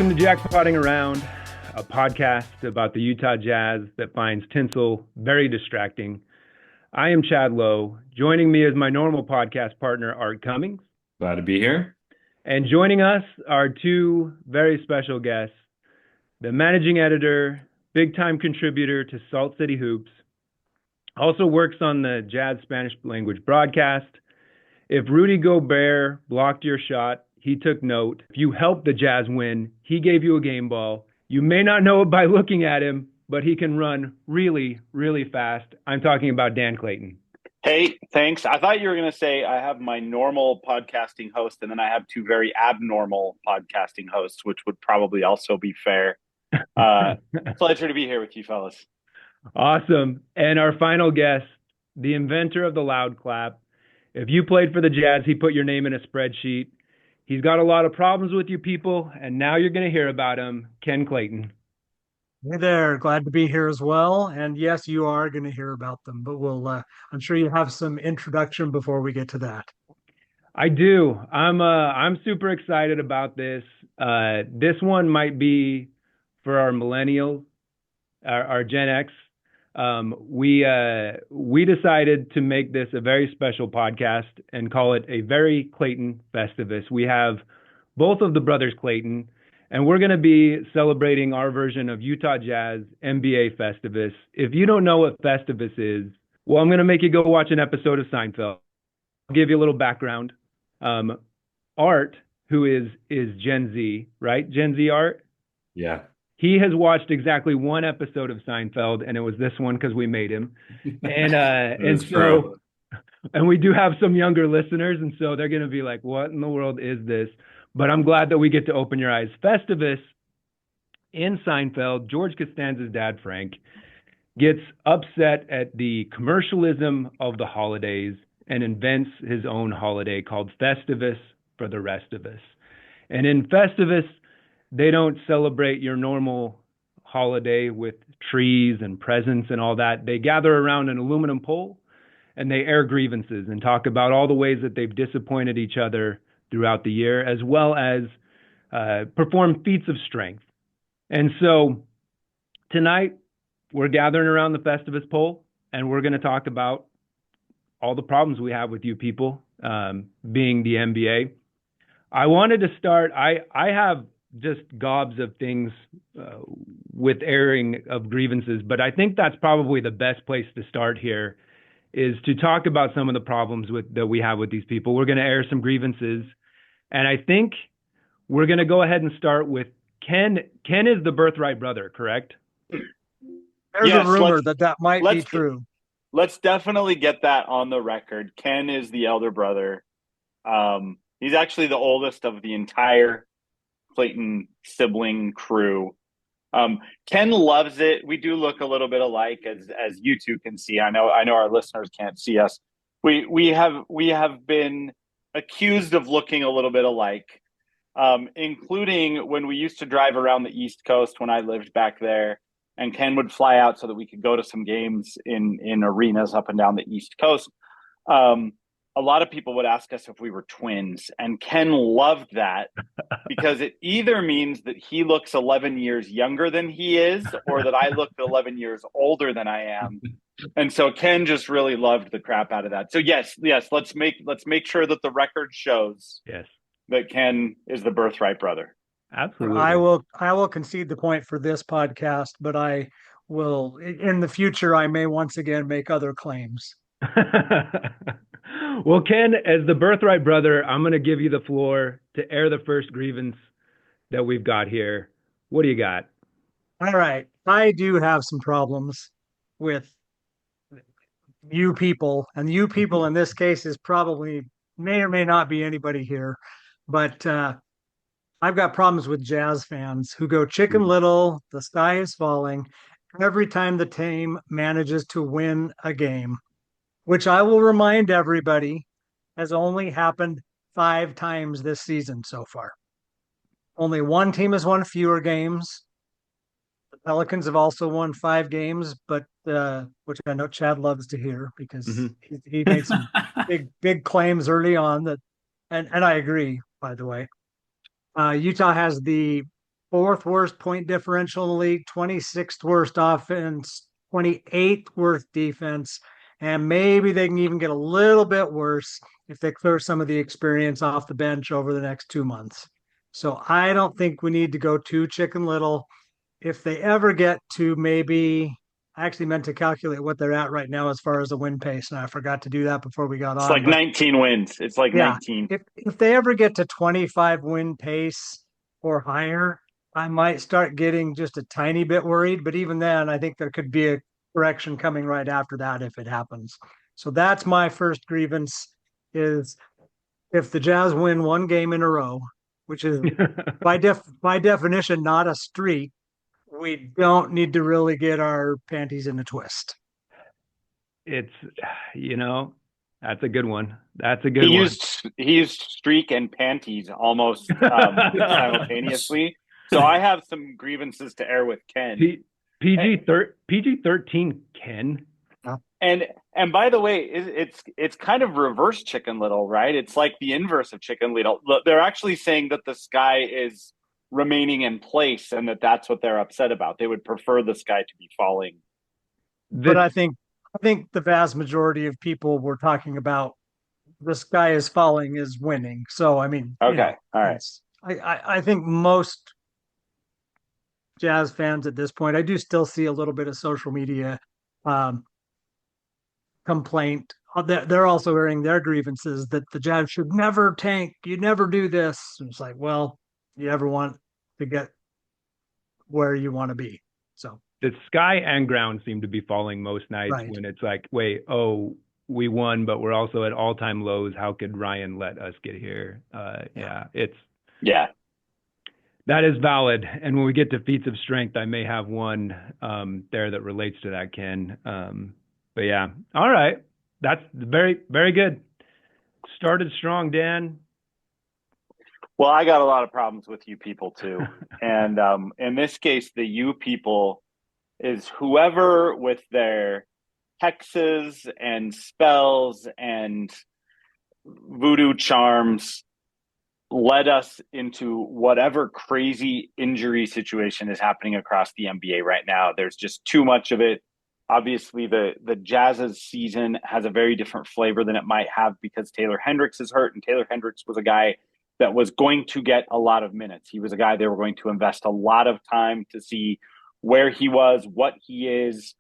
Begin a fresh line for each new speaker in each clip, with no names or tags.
Welcome to Jackpotting Around, a podcast about the Utah Jazz that finds tinsel very distracting. I am Chad Lowe. Joining me is my normal podcast partner, Art Cummings.
Glad to be here.
And joining us are two very special guests, the managing editor, big-time contributor to Salt City Hoops, also works on the Jazz Spanish language broadcast. If Rudy Gobert blocked your shot, he took note. If you helped the Jazz win, he gave you a game ball. You may not know it by looking at him, but he can run really, really fast. I'm talking about Dan Clayton.
Hey, thanks. I thought you were going to say I have my normal podcasting host, and then I have two very abnormal podcasting hosts, which would probably also be fair. Pleasure to be here with you fellas.
Awesome. And our final guest, the inventor of the loud clap. If you played for the Jazz, he put your name in a spreadsheet. He's got a lot of problems with you people, and now you're going to hear about him, Ken Clayton.
Hey there, glad to be here as well. And yes, you are going to hear about them, but I'm sure you have some introduction before we get to that.
I do. I'm super excited about this. This one might be for our millennials, our Gen X. We decided to make this a very special podcast and call it a very Clayton Festivus. We have both of the brothers Clayton, and we're going to be celebrating our version of Utah Jazz NBA Festivus. If you don't know what Festivus is, well, I'm going to make you go watch an episode of Seinfeld. I'll give you a little background. Art, who is Gen Z, right? Gen Z Art?
Yeah.
He has watched exactly one episode of Seinfeld, and it was this one because we made him. And we do have some younger listeners, and so they're going to be like, what in the world is this? But I'm glad that we get to open your eyes. Festivus in Seinfeld, George Costanza's dad, Frank, gets upset at the commercialism of the holidays and invents his own holiday called Festivus for the rest of us. And in Festivus, they don't celebrate your normal holiday with trees and presents and all that. They gather around an aluminum pole and they air grievances and talk about all the ways that they've disappointed each other throughout the year, as well as perform feats of strength. And so tonight we're gathering around the Festivus pole and we're going to talk about all the problems we have with you people, being the NBA. I wanted to start, I have just gobs of things with airing of grievances, but I think that's probably the best place to start here is to talk about some of the problems that we have with these people. We're going to air some grievances, and I think we're going to go ahead and start with Ken. Ken is the birthright brother, correct?
There's a rumor that might be true.
Let's definitely get that on the record. Ken is the elder brother. He's actually the oldest of the entire Clayton sibling crew. Ken loves it. We do look a little bit alike, as you two can see. I know our listeners can't see us. We have been accused of looking a little bit alike, including when we used to drive around the East Coast when I lived back there, and Ken would fly out so that we could go to some games in arenas up and down the East Coast. A lot of people would ask us if we were twins, and Ken loved that because it either means that he looks 11 years younger than he is, or that I look 11 years older than I am. And so Ken just really loved the crap out of that. So yes, let's make sure that the record shows that Ken is the birthright brother.
Absolutely.
I will concede the point for this podcast, but I will, in the future, I may once again make other claims.
Well, Ken, as the birthright brother, I'm going to give you the floor to air the first grievance that we've got here. What do you got?
All right. I do have some problems with you people, and you people in this case is probably may or may not be anybody here, but I've got problems with Jazz fans who go Chicken Little, the sky is falling every time the team manages to win a game, which I will remind everybody has only happened 5 times this season so far. Only one team has won fewer games. The Pelicans have also won 5 games, but which I know Chad loves to hear because he made some big claims early on that, and I agree, by the way. Utah has the fourth worst point differential in the league, 26th worst offense, 28th worst defense, and maybe they can even get a little bit worse if they clear some of the experience off the bench over the next 2 months. So I don't think we need to go too chicken little. If they ever get to maybe, I actually meant to calculate what they're at right now as far as the win pace, and I forgot to do that before we got
It's
on.
like
But
19 wins. It's like
yeah,
19.
if they ever get to 25 win pace or higher, I might start getting just a tiny bit worried. But even then, I think there could be a correction coming right after that if it happens. So that's my first grievance is if the Jazz win one game in a row, which is by definition not a streak, we don't need to really get our panties in a twist.
It's, you know, that's a good one. That's a
He
good one.
used streak and panties almost simultaneously. So I have some grievances to air with Ken.
PG-13 Ken.
And by the way, it's kind of reverse Chicken Little, right? It's like the inverse of Chicken Little. They're actually saying that the sky is remaining in place and that's what they're upset about. They would prefer the sky to be falling.
But I think the vast majority of people were talking about the sky is falling is winning. So I mean,
Okay, all right.
I think most Jazz fans at this point, I do still see a little bit of social media um, complaint. They're also airing their grievances that the Jazz should never tank. You never do this. And it's like, well, you ever want to get where you want to be. So
the sky and ground seem to be falling most nights
right.
when it's like, wait, oh, we won, but we're also at all-time lows. How could Ryan let us get here?
Yeah.
That is valid. And when we get to feats of strength, I may have one there that relates to that, Ken. But yeah, all right. That's very, very good. Started strong, Dan.
Well, I got a lot of problems with you people too. And in this case, the you people is whoever with their hexes and spells and voodoo charms led us into whatever crazy injury situation is happening across the NBA right now. There's just too much of it. Obviously, the Jazz's season has a very different flavor than it might have because Taylor Hendricks is hurt, and Taylor Hendricks was a guy that was going to get a lot of minutes. He was a guy they were going to invest a lot of time to see where he was, what he is,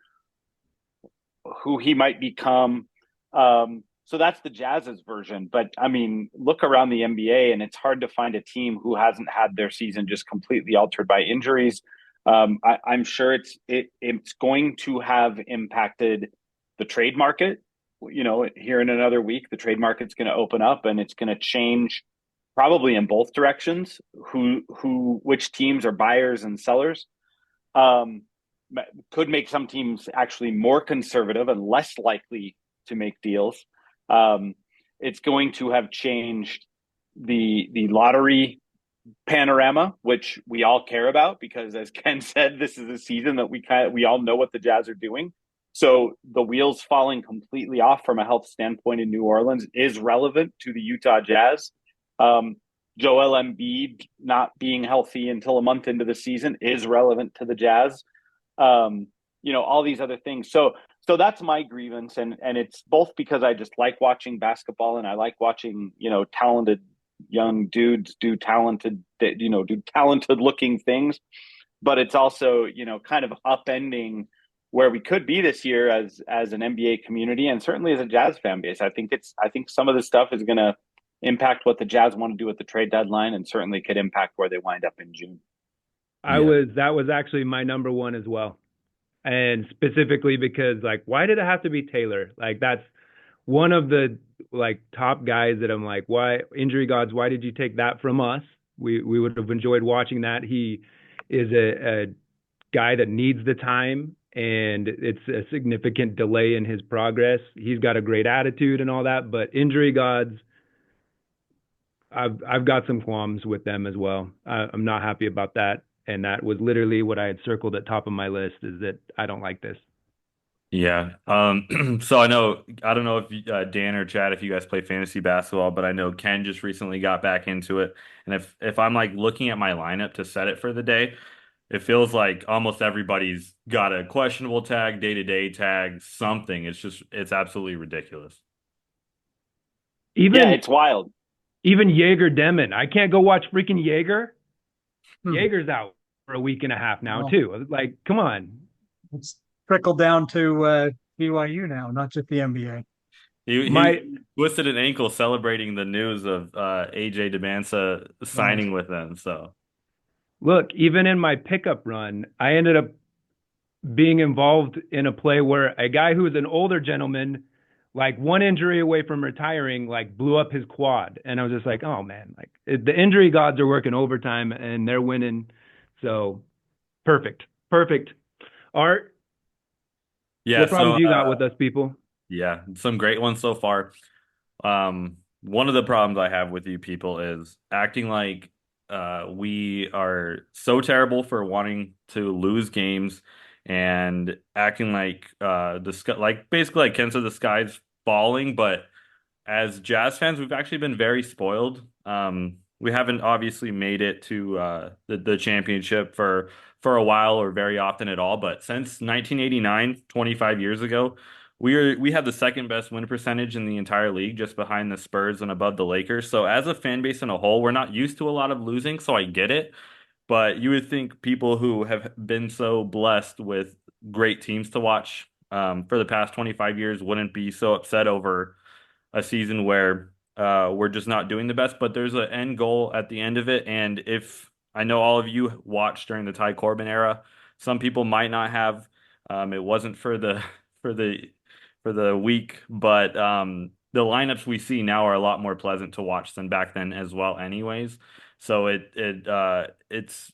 who he might become. So that's the Jazz's version. But I mean, look around the NBA, and it's hard to find a team who hasn't had their season just completely altered by injuries. I'm sure it's going to have impacted the trade market. You know, here in another week, the trade market's going to open up, and it's going to change probably in both directions. Which teams are buyers and sellers. Could make some teams actually more conservative and less likely to make deals. It's going to have changed the lottery panorama, which we all care about because, as Ken said, this is a season that we all know what the Jazz are doing. So the wheels falling completely off from a health standpoint in New Orleans is relevant to the Utah Jazz. Joel Embiid not being healthy until a month into the season is relevant to the Jazz. All these other things. So that's my grievance, and it's both because I just like watching basketball and I like watching talented young dudes do talented looking things, but it's also kind of upending where we could be this year as an NBA community and certainly as a Jazz fan base. I think some of this stuff is going to impact what the Jazz want to do at the trade deadline, and certainly could impact where they wind up in June.
That was actually my number one as well. And specifically because, like, why did it have to be Taylor? Like, that's one of the, like, top guys that I'm like, why, injury gods, why did you take that from us? We would have enjoyed watching that. He is a guy that needs the time, and it's a significant delay in his progress. He's got a great attitude and all that, but injury gods, I've got some qualms with them as well. I'm not happy about that. And that was literally what I had circled at top of my list, is that I don't like this.
Yeah. So I don't know if Dan or Chad, if you guys play fantasy basketball, but I know Ken just recently got back into it. And if I'm like looking at my lineup to set it for the day, it feels like almost everybody's got a questionable tag, day-to-day tag, something. It's absolutely ridiculous.
Yeah,
Even
it's wild.
even Jaeger Demon. I can't go watch freaking Jaeger.
Hmm.
Jaeger's out for a week and a half now
Well,
too. Like, come on.
it's trickled down to BYU now, not just the NBA.
He
My
twisted an ankle celebrating the news of AJ DeMansa
Right.
signing with them. So
look, even in my pickup run, I ended up being involved in a play where a guy who was an older gentleman, like one injury away from retiring, like blew up his quad, and I was just like, oh man, like the injury gods are working overtime and they're winning. So perfect, perfect. Art,
yeah,
what
so
problems you got with us people?
yeah, some great ones so far. One of the problems I have with you people is acting like we are so terrible for wanting to lose games and acting like the sky, like basically like Ken said, the sky's falling, but as Jazz fans, we've actually been very spoiled. We haven't obviously made it to the championship for a while or very often at all, but since 1989, 25 years ago, we have the second best win percentage in the entire league, just behind the Spurs and above the Lakers. So as a fan base in a whole, we're not used to a lot of losing, so I get it. But you would think people who have been so blessed with great teams to watch for the past 25 years wouldn't be so upset over a season where we're just not doing the best, but there's an end goal at the end of it. And if I know all of you watched during the Ty Corbin era, some people might not have. It wasn't for the for the for the week, but the lineups we see now are a lot more pleasant to watch than back then as well, anyways. So it's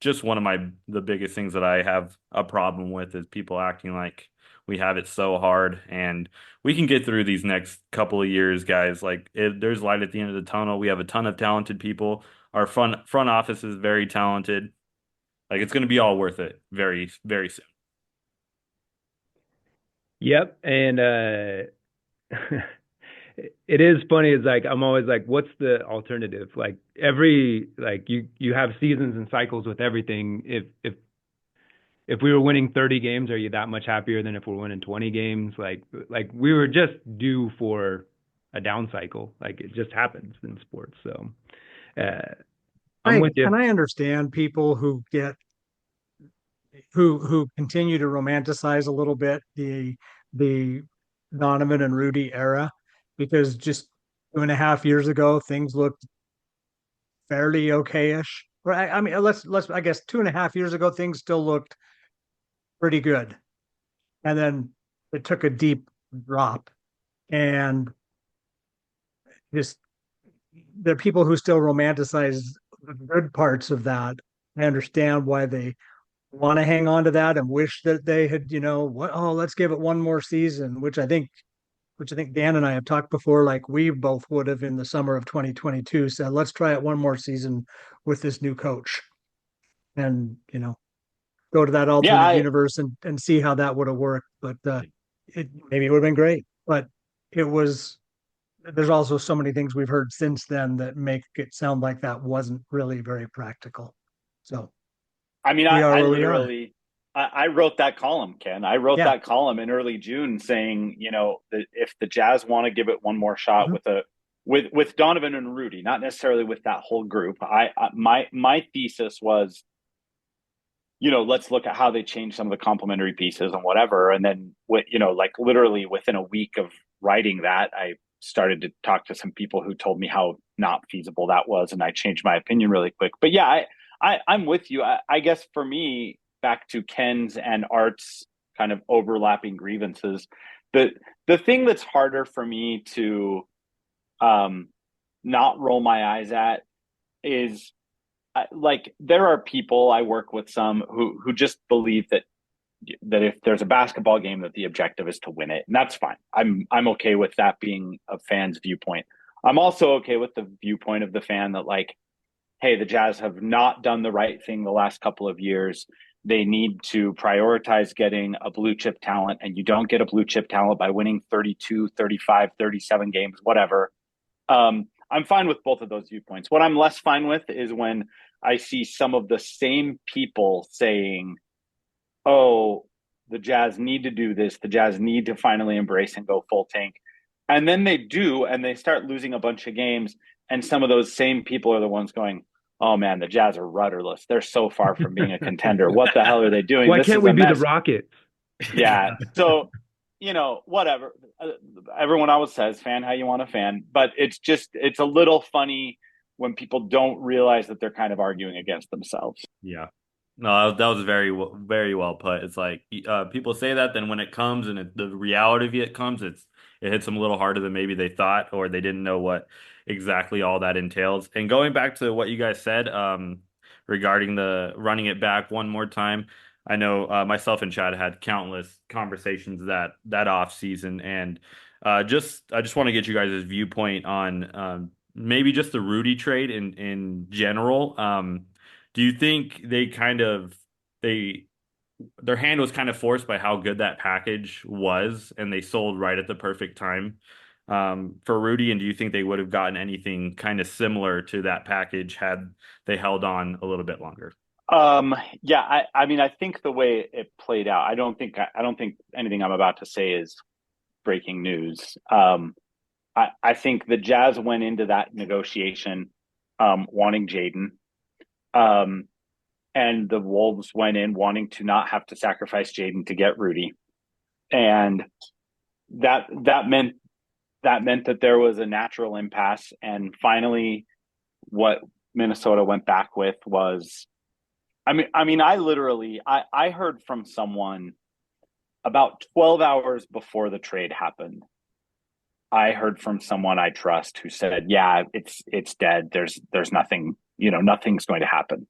just one of the biggest things that I have a problem with is people acting like we have it so hard and we can get through these next couple of years, guys. Like there's light at the end of the tunnel. We have a ton of talented people. Our front office is very talented. Like it's going to be all worth it very, very soon.
Yep, and it is funny. It's like I'm always like, what's the alternative? Like every like you have seasons and cycles with everything. If we were winning 30 games, are you that much happier than if we're winning 20 games? Like we were just due for a down cycle. Like it just happens in sports. So uh, I'm
I
with you.
and I understand people who get who continue to romanticize a little bit the Donovan and Rudy era because just 2.5 years ago things looked fairly okay-ish. Right? I mean, let's I guess 2.5 years ago things still looked pretty good, and then it took a deep drop, and just there are people who still romanticize the good parts of that. I understand why they want to hang on to that and wish that they had, let's give it one more season, which I think Dan and I have talked before, like we both would have in the summer of 2022 said, let's try it one more season with this new coach and, go to that
Yeah,
alternate
I
universe and see how that would have worked. But maybe it would have been great. But it was, there's also so many things we've heard since then that make it sound like that wasn't really very practical. So
I mean,
we are
I
where we are.
literally I wrote that column, Ken. I wrote
Yeah.
that column in early June saying, that if the Jazz want to give it one more shot
Mhm.
with Donovan and Rudy, not necessarily with that whole group. My thesis was, let's look at how they changed some of the complementary pieces and whatever. And then like literally within a week of writing that, I started to talk to some people who told me how not feasible that was, and I changed my opinion really quick. But yeah, I'm with you. I guess for me, back to Ken's and Art's kind of overlapping grievances, the the thing that's harder for me to um not roll my eyes at is like there are people I work with some who just believe that if there's a basketball game that the objective is to win it, and that's fine. I'm okay with that being a fan's viewpoint. I'm also okay with the viewpoint of the fan that, like, hey, the Jazz have not done the right thing the last couple of years. They need to prioritize getting a blue chip talent, and you don't get a blue chip talent by winning 32, 35, 37 games, whatever. I'm fine with both of those viewpoints. What I'm less fine with is when I see some of the same people saying, oh, the Jazz need to do this. The Jazz need to finally embrace and go full tank. And then they do, and they start losing a bunch of games. And some of those same people are the ones going, oh man, the Jazz are rudderless. They're so far from being a contender. What the hell are they doing?
Why
This
can't
is
we
a
be the
mess.
Rockets?
Yeah. So, whatever. Everyone always says, fan how you want to fan. But it's a little funny when people don't realize that they're kind of arguing against themselves.
Yeah. No, that was very, very well put. It's like people say that, then when it comes and the reality of it comes, it hits them a little harder than maybe they thought, or they didn't know what exactly all that entails. And going back to what you guys said regarding the running it back one more time, I know myself and Chad had countless conversations that off season, and I just want to get you guys' viewpoint on maybe just the Rudy trade in general. Do you think their hand was kind of forced by how good that package was, and they sold right at the perfect time for Rudy? And do you think they would have gotten anything kind of similar to that package had they held on a little bit longer?
Yeah, I mean, I think the way it played out, I don't think anything I'm about to say is breaking news. I think the Jazz went into that negotiation wanting Jaden. And the Wolves went in wanting to not have to sacrifice Jaden to get Rudy. And that meant that there was a natural impasse. And finally, what Minnesota went back with was, I heard from someone about 12 hours before the trade happened. I heard from someone I trust who said, yeah, it's dead. There's nothing, nothing's going to happen.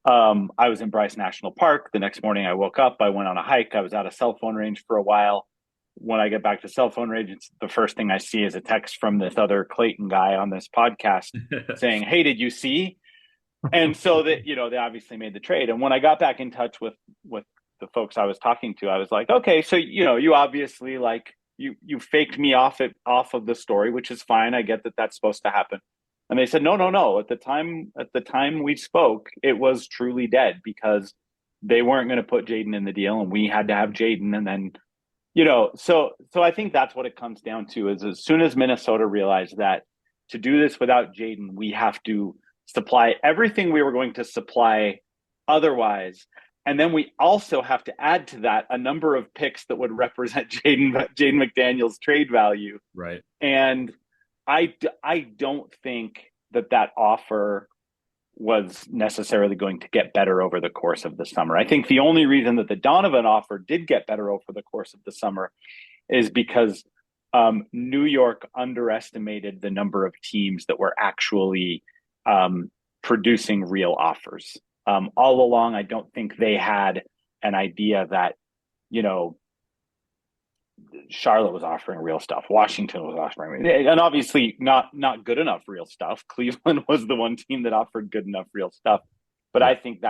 I was in Bryce National Park. The next morning I woke up, I went on a hike. I was out of cell phone range for a while. When I get back to cell phone range, the first thing I see is a text from this other Clayton guy on this podcast saying, hey, did you see? And so that, they obviously made the trade. And when I got back in touch with the folks I was talking to, I was like, okay, so, you obviously you faked me off of the story, which is fine. I get that that's supposed to happen. And they said, no. At the time we spoke, it was truly dead because they weren't going to put Jaden in the deal, and we had to have Jaden. And then, so I think that's what it comes down to is as soon as Minnesota realized that to do this without Jaden, we have to supply everything we were going to supply otherwise. And then we also have to add to that a number of picks that would represent Jaden McDaniels' trade value.
Right.
And I don't think that offer was necessarily going to get better over the course of the summer. I think the only reason that the Donovan offer did get better over the course of the summer is because New York underestimated the number of teams that were actually producing real offers. All along, I don't think they had an idea that, Charlotte was offering real stuff. Washington was offering, and obviously not good enough real stuff. Cleveland was the one team that offered good enough real stuff. But I think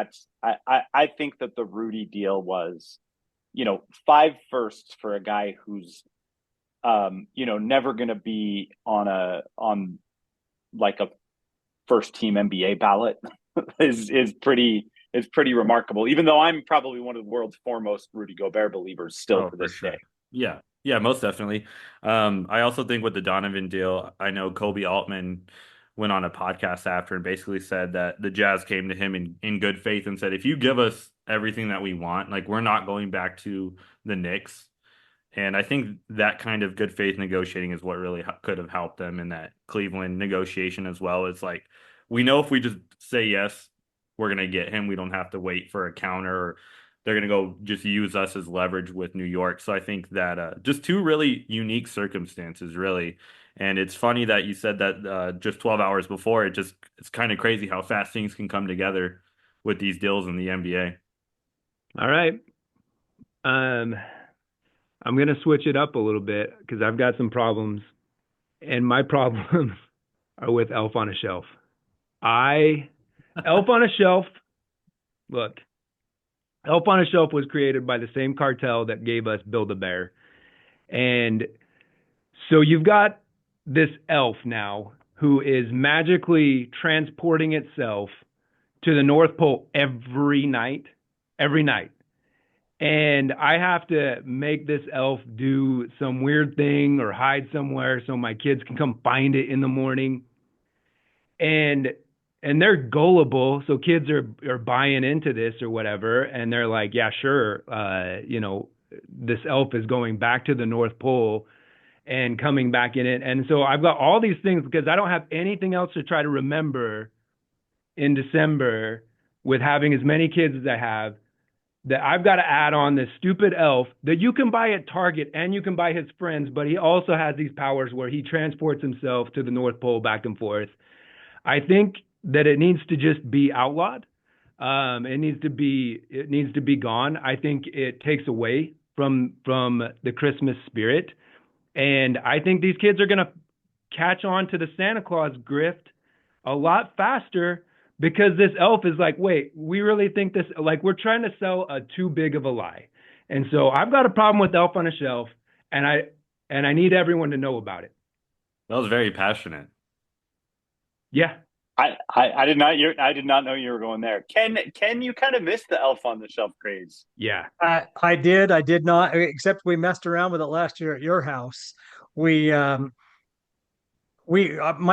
I think that the Rudy deal was, 5 firsts for a guy who's, never going to be on like a first team NBA ballot is pretty remarkable. Even though I'm probably one of the world's foremost Rudy Gobert believers still to this day.
Yeah, most definitely. I also think with the Donovan deal, I know Kobe Altman went on a podcast after and basically said that the Jazz came to him in good faith and said, if you give us everything that we want, like we're not going back to the Knicks. And I think that kind of good faith negotiating is what really could have helped them in that Cleveland negotiation as well. It's like, we know if we just say yes, we're going to get him. We don't have to wait for a counter, or they're going to go just use us as leverage with New York. So I think that just two really unique circumstances, really. And it's funny that you said that just 12 hours before. It's kind of crazy how fast things can come together with these deals in the NBA.
All right. I'm going to switch it up a little bit because I've got some problems. And my problems are with Elf on a Shelf. Elf on a Shelf, look, Elf on a Shelf was created by the same cartel that gave us Build-A-Bear. And so you've got this elf now who is magically transporting itself to the North Pole every night. Every night. And I have to make this elf do some weird thing or hide somewhere so my kids can come find it in the morning. And they're gullible, so kids are buying into this or whatever, and they're like, yeah, sure, this elf is going back to the North Pole and coming back in it. And so I've got all these things because I don't have anything else to try to remember in December with having as many kids as I have, that I've got to add on this stupid elf that you can buy at Target and you can buy his friends, but he also has these powers where he transports himself to the North Pole back and forth. I think that it needs to just be outlawed. It needs to be gone. I think it takes away from the Christmas spirit, and I think these kids are gonna catch on to the Santa Claus grift a lot faster because this elf is like, wait, we really think this, like, we're trying to sell a too big of a lie. And so I've got a problem with Elf on a Shelf, and I need everyone to know about it.
That was very passionate.
Yeah.
I did not know you were going there. Ken, you kind of missed the Elf on the Shelf craze.
Yeah.
I did not, except we messed around with it last year at your house. We my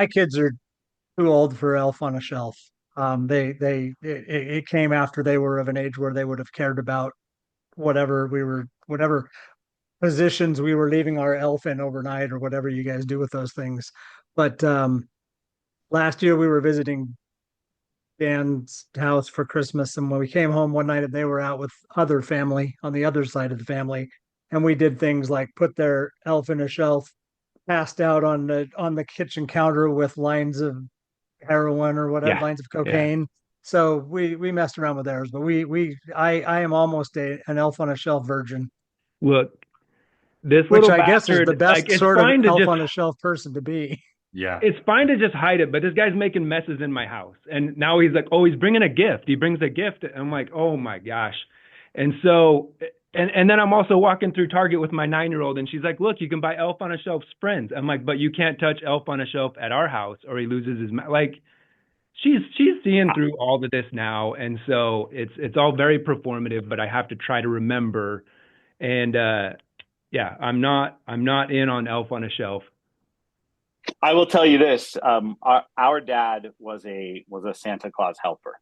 kids are too old for Elf on a Shelf. It came after they were of an age where they would have cared about whatever positions we were leaving our elf in overnight or whatever you guys do with those things. But last year we were visiting Dan's house for Christmas, and when we came home one night, they were out with other family on the other side of the family, and we did things like put their elf in a shelf, passed out on the kitchen counter with lines of heroin or whatever,
Yeah.
lines of cocaine. Yeah. So we messed around with theirs, but I am almost an elf on a shelf virgin.
Look, this
which
little
I guess is
bastard,
the best
like, it's
sort of
fine to
elf
just
on a shelf person to be.
Yeah.
It's fine to just hide it, but this guy's making messes in my house. And now he's like, oh, he's bringing a gift. He brings a gift. And I'm like, oh my gosh. And so, and then I'm also walking through Target with my 9-year-old, and she's like, look, you can buy Elf on a Shelf's friends. I'm like, but you can't touch Elf on a Shelf at our house or he loses his, like, she's seeing through all of this now. And so it's all very performative, but I have to try to remember. And, yeah, I'm not in on Elf on a Shelf.
I will tell you this: our dad was a Santa Claus helper,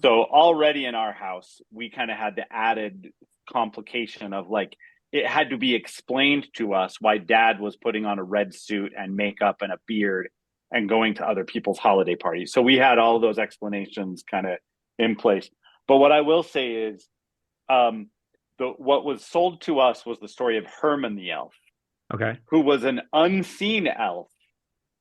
so already in our house we kind of had the added complication of, like, it had to be explained to us why Dad was putting on a red suit and makeup and a beard and going to other people's holiday parties. So we had all those explanations kind of in place. But what I will say is, what was sold to us was the story of Herman the elf.
Okay.
Who was an unseen elf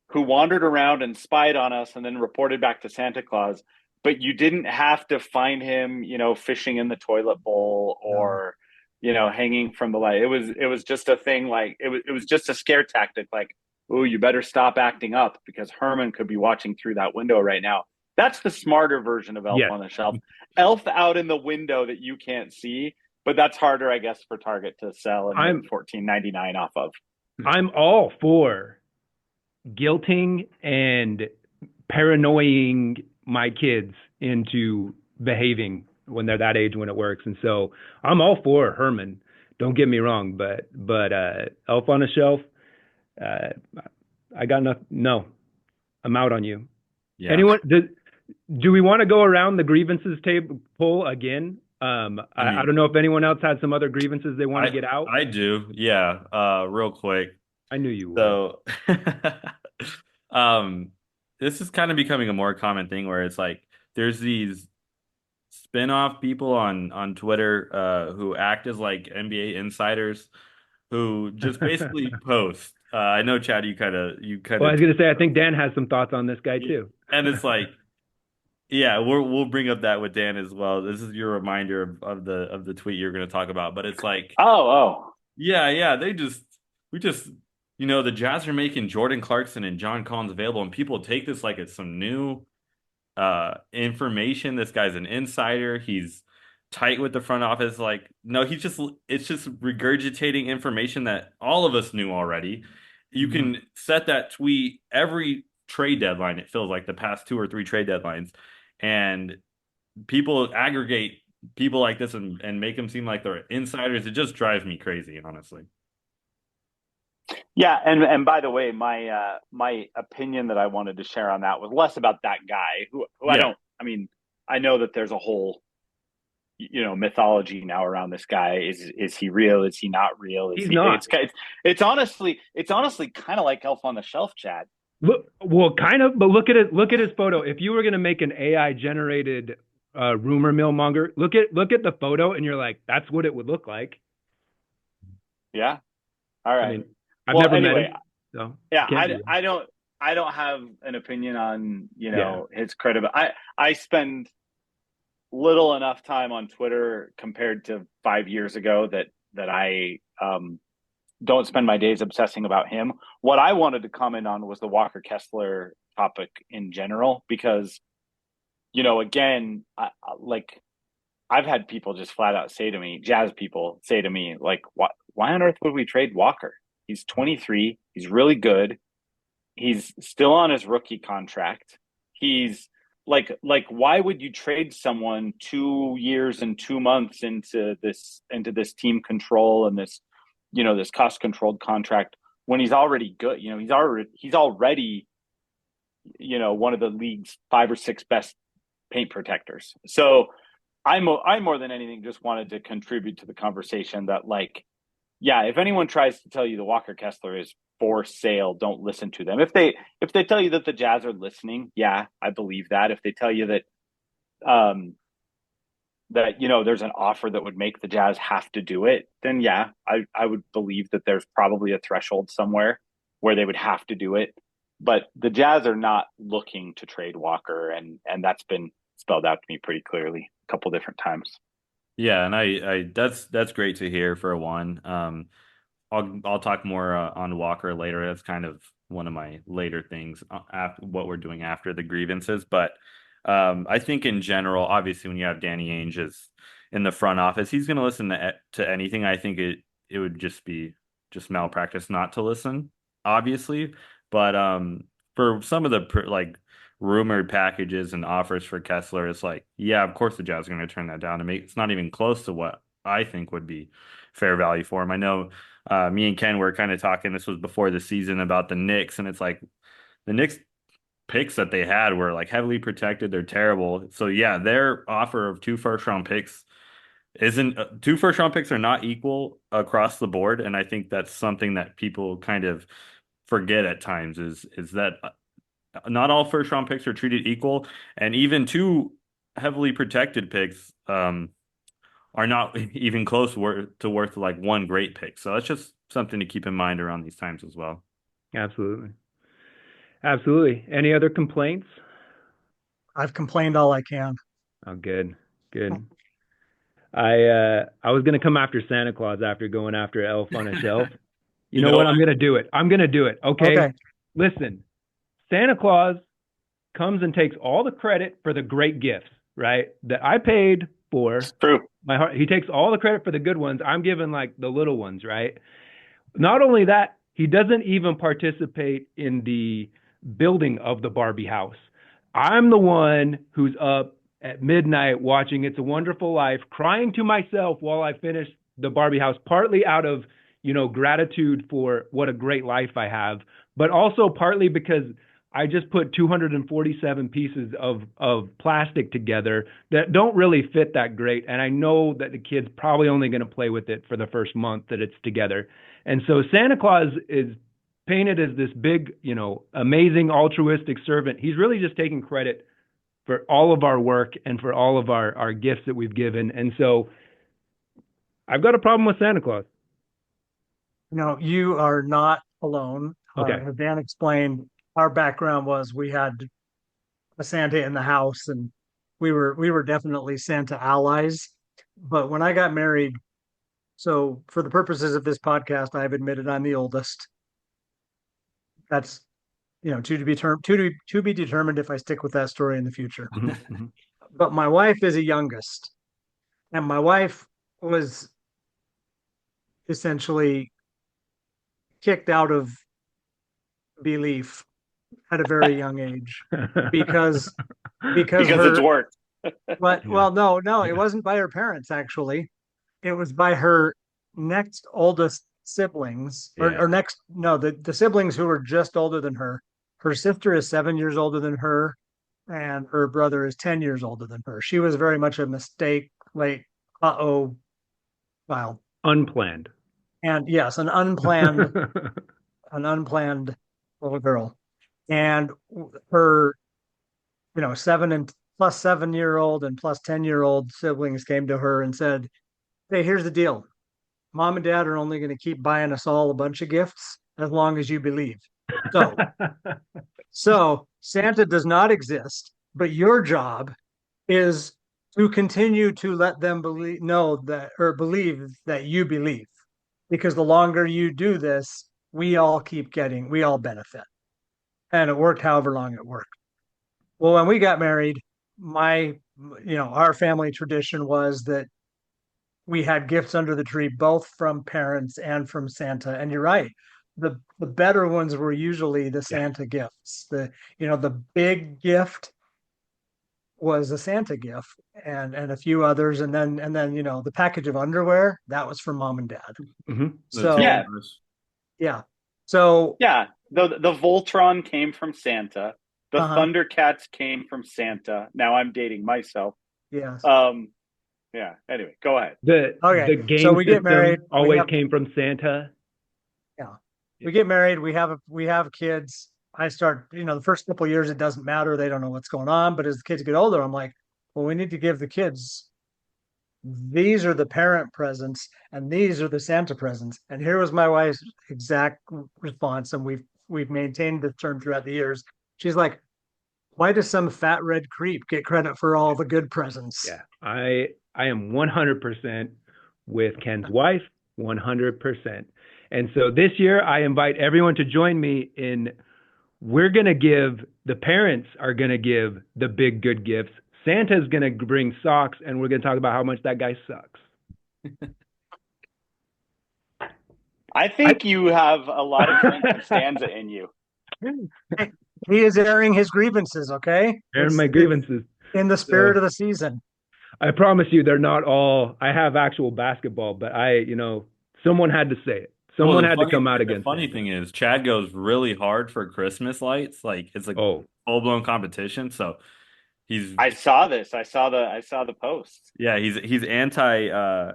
who wandered around and spied on us and then reported back to Santa Claus. But you didn't have to find him, fishing in the toilet bowl or, hanging from the light. It was just a thing, like it was just a scare tactic, like, oh, you better stop acting up because Herman could be watching through that window right now. That's the smarter version of Elf on the Shelf. Elf out in the window that you can't see. But that's harder, I guess, for Target to sell and $14.99 off of.
I'm all for guilting and paranoying my kids into behaving when they're that age when it works. And so I'm all for Herman. Don't get me wrong, but Elf on a Shelf, I got nothing. No, I'm out on you. Yeah. Anyone? Do we want to go around the grievances table poll again? I don't know if anyone else had some other grievances they want to get out.
I do. Yeah. Real quick.
I knew you would.
So, this is kind of becoming a more common thing where it's like, there's these spin-off people on Twitter, who act as like NBA insiders who just basically post. I know, Chad, you kind of.
Well, I was going to say, I think Dan has some thoughts on this guy too.
And it's like, yeah, we'll bring up that with Dan as well. This is your reminder of the tweet you're going to talk about, but it's like, yeah, we just the Jazz are making Jordan Clarkson and John Collins available, and people take this like it's some new information. This guy's an insider. He's tight with the front office. Like, no, it's just regurgitating information that all of us knew already. You can set that tweet every trade deadline. It feels like the past 2 or 3 trade deadlines, and people aggregate people like this and make them seem like they're insiders. It just drives me crazy, honestly.
Yeah, and by the way, my opinion that I wanted to share on that was less about that guy who
Yeah.
I mean, I know that there's a whole mythology now around this guy. Is he real? Is he not real?
He's not.
It's honestly kind of like Elf on the Shelf, Chad.
Look, well, kind of, but look at his photo. If you were going to make an AI generated rumor mill monger, look at the photo, and you're like, that's what it would look like.
Yeah. All right.
I mean, I've never met him, so
yeah, I don't have an opinion on his credibility. I spend little enough time on Twitter compared to 5 years ago that I don't spend my days obsessing about him. What I wanted to comment on was the Walker Kessler topic in general, because, again, I've had people just flat out say to me, Jazz people say to me, like, why on earth would we trade Walker? He's 23. He's really good. He's still on his rookie contract. He's why would you trade someone 2 years and 2 months into this team control and this this cost controlled contract when he's already good? He's already one of the league's 5 or 6 best paint protectors. So I more than anything just wanted to contribute to the conversation that, yeah, if anyone tries to tell you the Walker Kessler is for sale, don't listen to them. If they tell you that the Jazz are listening, yeah, I believe that. If they tell you that there's an offer that would make the Jazz have to do it, then yeah, I would believe that there's probably a threshold somewhere where they would have to do it. But the Jazz are not looking to trade Walker, and that's been spelled out to me pretty clearly a couple different times.
Yeah, and I that's great to hear for one. I'll talk more on Walker later. That's kind of one of my later things after what we're doing after the grievances. But I think in general, obviously, when you have Danny Ainge in the front office, he's going to listen to anything. I think it would just be malpractice not to listen, obviously. But for some of the rumored packages and offers for Kessler, it's like, yeah, of course the Jazz are going to turn that down. It's not even close to what I think would be fair value for him. I know me and Ken were kind of talking, this was before the season, about the Knicks, and it's like the Knicks picks that they had were like heavily protected. They're terrible. So yeah, their offer of 2 first-round picks isn't 2 first-round picks are not equal across the board. And I think that's something that people kind of forget at times is that not all first-round picks are treated equal, and even 2 heavily protected picks are not even close to worth like 1 great pick. So that's just something to keep in mind around these times as well.
Absolutely. Absolutely. Any other complaints?
I've complained all I can.
Oh, good. I was gonna come after Santa Claus after going after Elf on a Shelf. You know what? I'm gonna do it. Okay. Listen, Santa Claus comes and takes all the credit for the great gifts, right? That I paid for.
It's true.
My heart. He takes all the credit for the good ones. I'm giving like the little ones, right? Not only that, he doesn't even participate in the building of the Barbie house. I'm the one who's up at midnight watching It's a Wonderful Life, crying to myself while I finish the Barbie house, partly out of, gratitude for what a great life I have, but also partly because I just put 247 pieces of plastic together that don't really fit that great. And I know that the kid's probably only going to play with it for the first month that it's together. And so Santa Claus is painted as this big, amazing altruistic servant. He's really just taking credit for all of our work and for all of our gifts that we've given. And so I've got a problem with Santa Claus.
No, you are not alone.
Okay.
As Dan explained, our background was we had a Santa in the house, and we were definitely Santa allies. But when I got married, so for the purposes of this podcast, I've admitted I'm the oldest. That's to be determined if I stick with that story in the future. But my wife is the youngest, And my wife was essentially kicked out of belief at a very young age because because
Because it's
her
work.
well, no, it wasn't by her parents actually. It was by her next oldest siblings, or next, no, the siblings who were just older than her. Her sister is 7 years older than her, and her brother is 10 years older than her. She was very much a mistake, like, uh-oh, child.
Unplanned.
And yes, an unplanned little girl. And her, 7 and plus 7-year-old and plus 10-year-old siblings came to her and said, "Hey, here's the deal. Mom and dad are only going to keep buying us all a bunch of gifts as long as you believe. So, so Santa does not exist, but your job is to continue to let them believe that you believe. Because the longer you do this, we all benefit." And it worked however long it worked. Well, when we got married, our family tradition was that we had gifts under the tree, both from parents and from Santa. And you're right. The better ones were usually the Santa gifts. The big gift was a Santa gift, and a few others. And then, the package of underwear, that was from mom and dad.
Mhm.
So,
Yeah.
yeah. So,
Yeah. The Voltron came from Santa. The
uh-huh.
Thundercats came from Santa. Now I'm dating myself.
Yes.
Yeah. Anyway, go ahead.
The
Okay.
game
So we get
system
married.
always came from Santa.
Yeah. We get married. We have kids. I start, the first couple of years, it doesn't matter. They don't know what's going on. But as the kids get older, I'm like, well, we need to give the kids, these are the parent presents and these are the Santa presents. And here was my wife's exact response. And we've maintained this term throughout the years. She's like, why does some fat red creep get credit for all the good presents?
Yeah. I am 100% with Ken's wife, 100%. And so this year I invite everyone to join me in the parents are going to give the big good gifts. Santa's going to bring socks, and we're going to talk about how much that guy sucks.
I think you have a lot of Frank Costanza in you.
He is airing his grievances, okay?
Airing my grievances.
In the spirit of the season.
I promise you, they're not all. I have actual basketball, but someone had to say it. Someone had to come out against it.
The funny thing is, Chad goes really hard for Christmas lights. Like it's like full-blown competition. So
I saw this. I saw the post.
Yeah, he's anti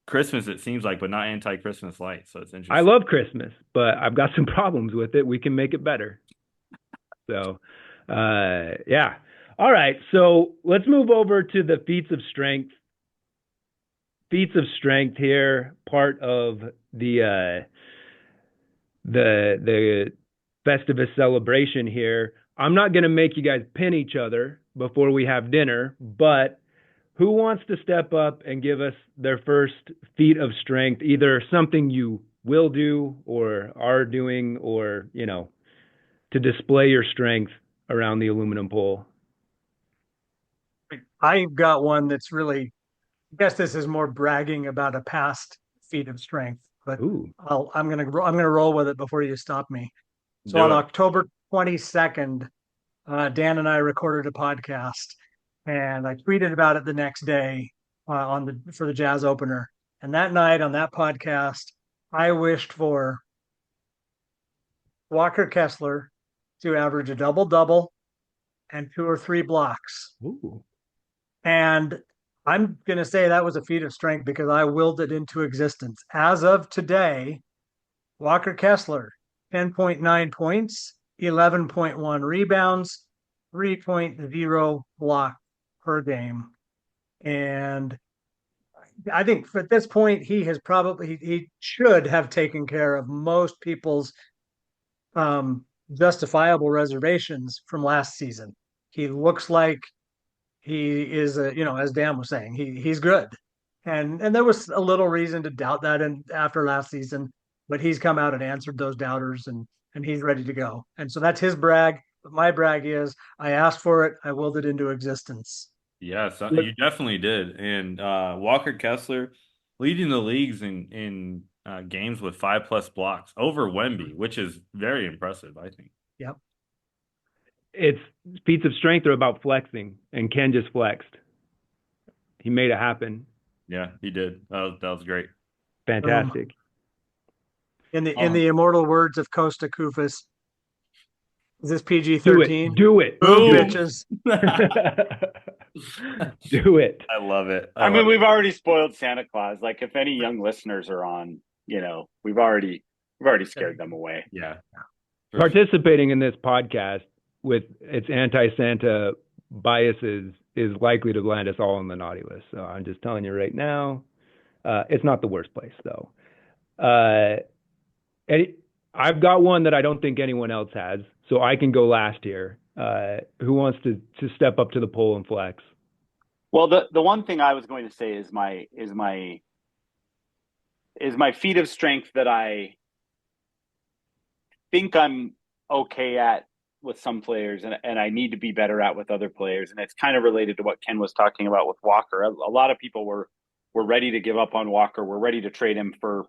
Christmas, it seems like, but not anti Christmas lights. So it's interesting.
I love Christmas, but I've got some problems with it. We can make it better. So, yeah. All right. So let's move over to the Feats of Strength. Feats of Strength here, part of the Festivus celebration here. I'm not going to make you guys pin each other before we have dinner, but who wants to step up and give us their first feat of strength, either something you will do or are doing, or, to display your strength around the aluminum pole?
I've got one that's really, I guess this is more bragging about a past feat of strength, but I'm gonna roll with it before you stop me. So on October 22nd, Dan and I recorded a podcast, and I tweeted about it the next day for the Jazz opener. And that night on that podcast, I wished for Walker Kessler to average a double-double and 2 or 3 blocks.
Ooh.
And I'm going to say that was a feat of strength because I willed it into existence. As of today, Walker Kessler, 10.9 points, 11.1 rebounds, 3.0 block per game. And I think at this point, he should have taken care of most people's justifiable reservations from last season. He looks like he is, as Dan was saying, he's good. And there was a little reason to doubt that after last season, but he's come out and answered those doubters, and he's ready to go. And so that's his brag. But my brag is I asked for it, I willed it into existence.
Yeah, so you definitely did. And Walker Kessler leading the leagues in games with 5+ blocks over Wemby, which is very impressive, I think.
Yep.
It's feats of strength are about flexing, and Ken just flexed. He made it happen.
Yeah, he did. That was great.
Fantastic.
In the
Um,
immortal words of Costa Kufis, is this PG
Do it.
13?
Do it.
Move,
Do
boom.
it.
bitches.
Do it.
I love it. I
I
love
mean, we've
it.
already spoiled Santa Claus. Like, if any young listeners are on, we've already scared them away.
Yeah. For sure.
Participating in this podcast with its anti-Santa biases is likely to land us all on the naughty list. So I'm just telling you right now, it's not the worst place though. Uh, I've got one that I don't think anyone else has, so I can go last here. Who wants to step up to the pole and flex?
Well, the one thing I was going to say is my feat of strength that I think I'm okay at with some players, and I need to be better at with other players. And it's kind of related to what Ken was talking about with Walker. A lot of people were ready to give up on Walker. We're ready to trade him for,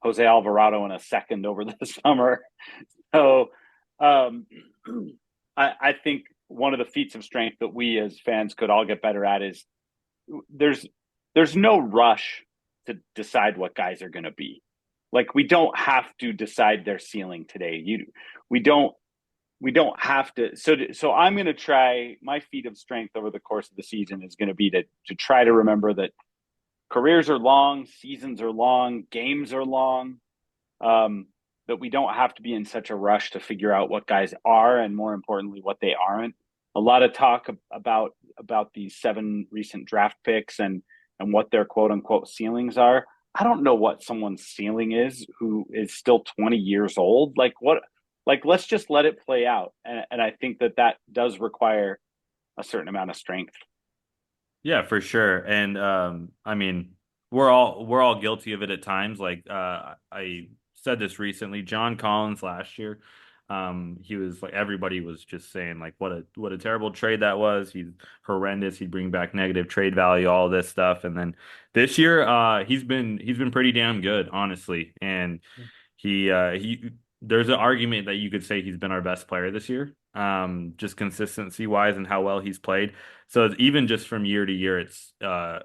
Jose Alvarado in a second over the summer. So um, I think one of the feats of strength that we as fans could all get better at is there's there's no rush to decide what guys are going to be. Like, we don't have to decide their ceiling today. We don't we don't have to. So I'm going to try. My feat of strength over the course of the season is going to be to try to remember that careers are long, seasons are long, games are long. That we don't have to be in such a rush to figure out what guys are, and more importantly, what they aren't. A lot of talk about these 7 recent draft picks and what their quote unquote ceilings are. I don't know what someone's ceiling is who is still 20 years old. Like, what? Like, let's just let it play out. And I think that does require a certain amount of strength.
Yeah, for sure. And I mean, we're all guilty of it at times. Like I said this recently, John Collins last year, he was like everybody was just saying like what a terrible trade that was. He's horrendous. He'd bring back negative trade value, all this stuff. And then this year, he's been pretty damn good, honestly. And he there's an argument that you could say he's been our best player this year, just consistency wise and how well he's played. So even just from year to year, it's a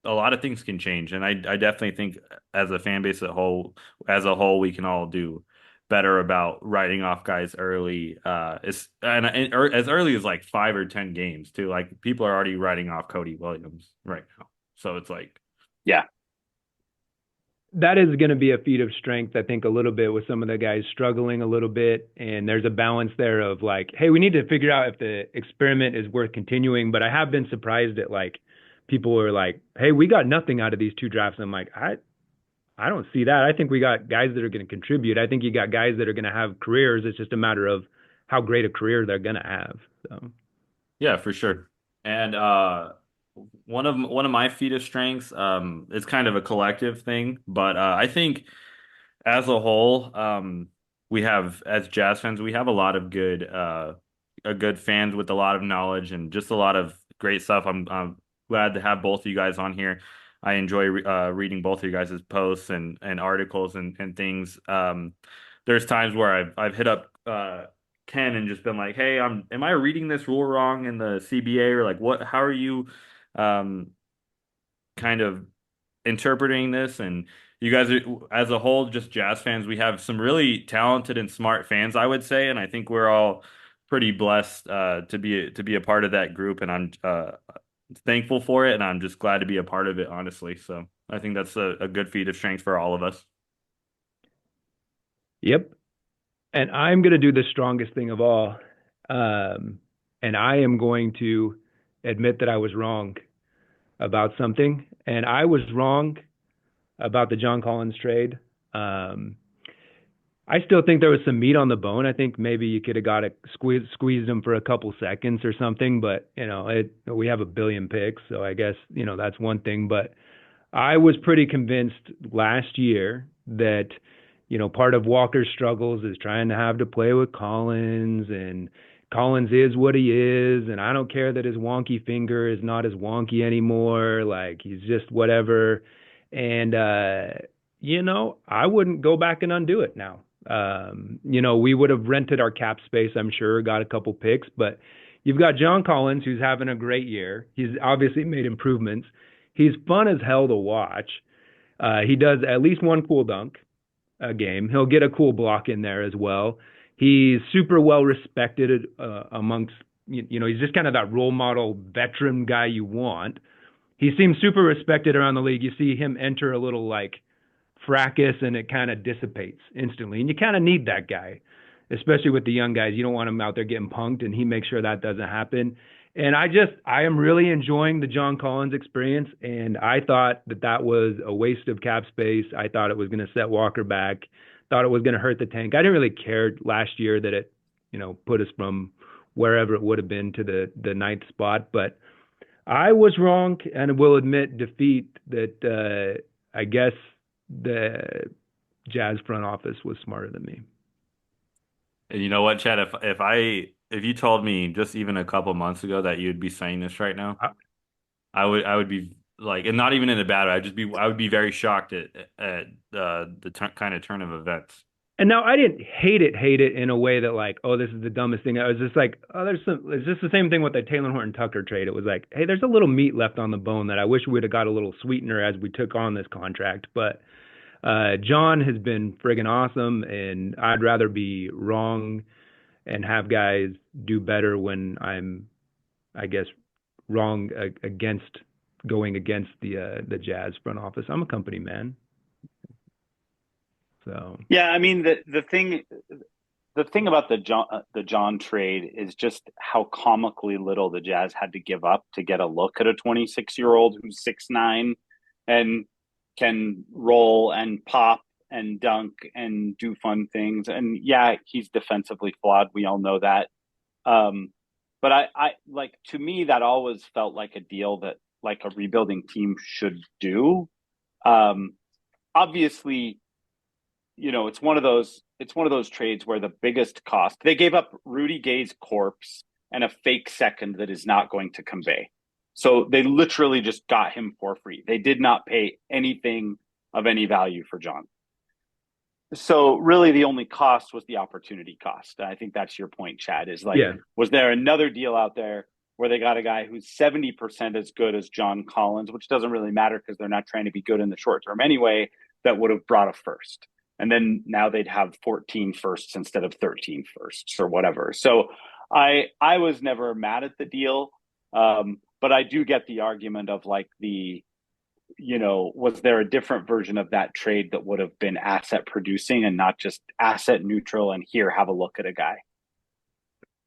lot of things can change, and I definitely think as a fan base as a whole, we can all do better about writing off guys early. As early as like 5 or 10 games too. Like people are already writing off Cody Williams right now, so it's like
Yeah.
That is going to be a feat of strength, I think, a little bit with some of the guys struggling a little bit. And there's a balance there of like, hey, we need to figure out if the experiment is worth continuing. But I have been surprised at like people are like, hey, we got nothing out of these 2 drafts. I'm like, I don't see that. I think we got guys that are going to contribute. I think you got guys that are going to have careers. It's just a matter of how great a career they're going to have. So
yeah, for sure. And one of my feat of strengths, is kind of a collective thing, but I think as a whole, we have as Jazz fans, we have a lot of good fans with a lot of knowledge and just a lot of great stuff. I'm glad to have both of you guys on here. I enjoy reading both of you guys' posts and articles and things. There's times where I've hit up Ken and just been like, "Hey, am I reading this rule wrong in the CBA or like what? How are you um, kind of interpreting this?" And you guys are, as a whole, just Jazz fans, we have some really talented and smart fans, I would say, and I think we're all pretty blessed to be a part of that group, and I'm thankful for it, and I'm just glad to be a part of it, honestly. So I think that's a good feat of strength for all of us.
yep. And I'm going to do the strongest thing of all. And I am going to admit that I was wrong about something. And I was wrong about the John Collins trade. I still think there was some meat on the bone. I think maybe you could have got it squeezed him for a couple seconds or something, but we have a billion picks, so I guess that's one thing. But I was pretty convinced last year that part of Walker's struggles is trying to have to play with Collins, and Collins is what he is, and I don't care that his wonky finger is not as wonky anymore. Like he's just whatever. And I wouldn't go back and undo it now. We would have rented our cap space, I'm sure, got a couple picks, but you've got John Collins who's having a great year. He's obviously made improvements. He's fun as hell to watch. He does at least one cool dunk a game. He'll get a cool block in there as well. He's super well respected amongst, he's just kind of that role model veteran guy you want. He seems super respected around the league. You see him enter a little like fracas and it kind of dissipates instantly. And you kind of need that guy, especially with the young guys. You don't want him out there getting punked, and he makes sure that doesn't happen. And I am really enjoying the John Collins experience. And I thought that was a waste of cap space. I thought it was going to set Walker back. Thought it was going to hurt the tank. I didn't really care last year that it, put us from wherever it would have been to the ninth spot. But I was wrong, and will admit defeat that I guess the Jazz front office was smarter than me.
And you know what, Chad? If you told me just even a couple months ago that you'd be saying this right now, I would be like, and not even in a bad way. I would be very shocked at the kind of turn of events.
And now I didn't hate it in a way that like, oh, this is the dumbest thing. I was just like, oh, it's just the same thing with the Taylor Horton Tucker trade. It was like, hey, there's a little meat left on the bone that I wish we would have got a little sweetener as we took on this contract. But John has been friggin' awesome, and I'd rather be wrong and have guys do better when I'm, I guess, wrong against going against the Jazz front office. I'm a company man. So
yeah, I mean the thing about the John trade is just how comically little the Jazz had to give up to get a look at a 26-year-old who's 6'9" and can roll and pop and dunk and do fun things. And yeah, he's defensively flawed. We all know that. But I like, to me, that always felt like a deal that like a rebuilding team should do. Obviously, it's one of those trades where the biggest cost, they gave up Rudy Gay's corpse and a fake second that is not going to convey. So they literally just got him for free. They did not pay anything of any value for John. So really the only cost was the opportunity cost. I think that's your point, Chad, is like, Was there another deal out there where they got a guy who's 70% as good as John Collins, which doesn't really matter because they're not trying to be good in the short term anyway, that would have brought a first? And then now they'd have 14 firsts instead of 13 firsts or whatever. So I was never mad at the deal. But I do get the argument of like was there a different version of that trade that would have been asset producing and not just asset neutral and here, have a look at a guy?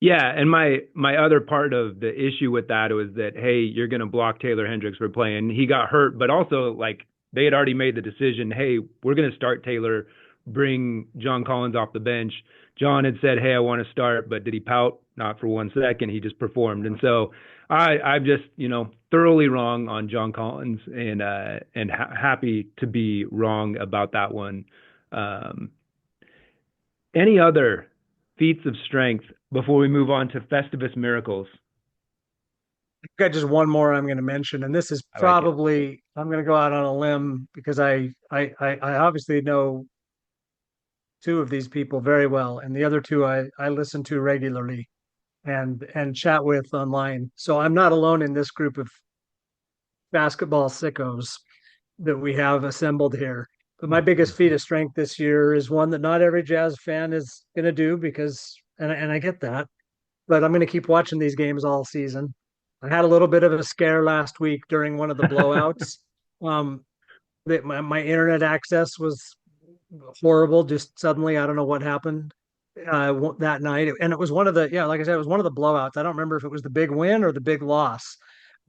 Yeah, and my other part of the issue with that was that, hey, you're going to block Taylor Hendricks for playing. He got hurt, but also like they had already made the decision, hey, we're going to start Taylor, bring John Collins off the bench. John had said, hey, I want to start, but did he pout? Not for 1 second. He just performed. And so I'm just, thoroughly wrong on John Collins and happy to be wrong about that one. Any other feats of strength before we move on to Festivus Miracles?
I've got just one more I'm going to mention, and this is probably, I'm going to go out on a limb because I obviously know two of these people very well, and the other two I listen to regularly and chat with online. So I'm not alone in this group of basketball sickos that we have assembled here. But my biggest feat of strength this year is one that not every Jazz fan is going to do because, and I get that, but I'm going to keep watching these games all season. I had a little bit of a scare last week during one of the blowouts. That my internet access was horrible. Just suddenly, I don't know what happened that night, and it was one of the like I said, it was one of the blowouts. I don't remember if it was the big win or the big loss,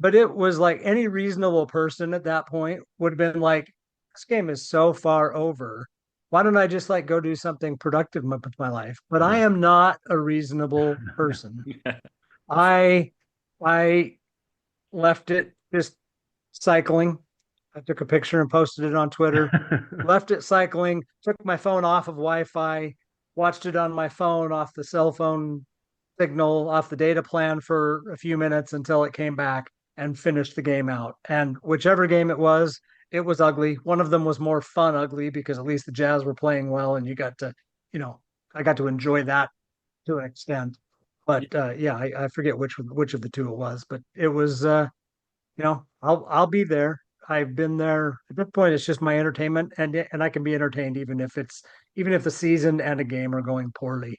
but it was like any reasonable person at that point would have been like, "This game is so far over. Why don't I just like go do something productive with my life?" But I am not a reasonable person. I left it just cycling. I took a picture and posted it on Twitter. Left it cycling, took my phone off of Wi-Fi, watched it on my phone off the cell phone signal off the data plan for a few minutes until it came back and finished the game out. And whichever game it was ugly. One of them was more fun ugly because at least the Jazz were playing well and you got to, I got to enjoy that to an extent. But yeah, I forget which of the two it was, but it was I'll be there. I've been there. At this point, it's just my entertainment, and I can be entertained even if the season and a game are going poorly.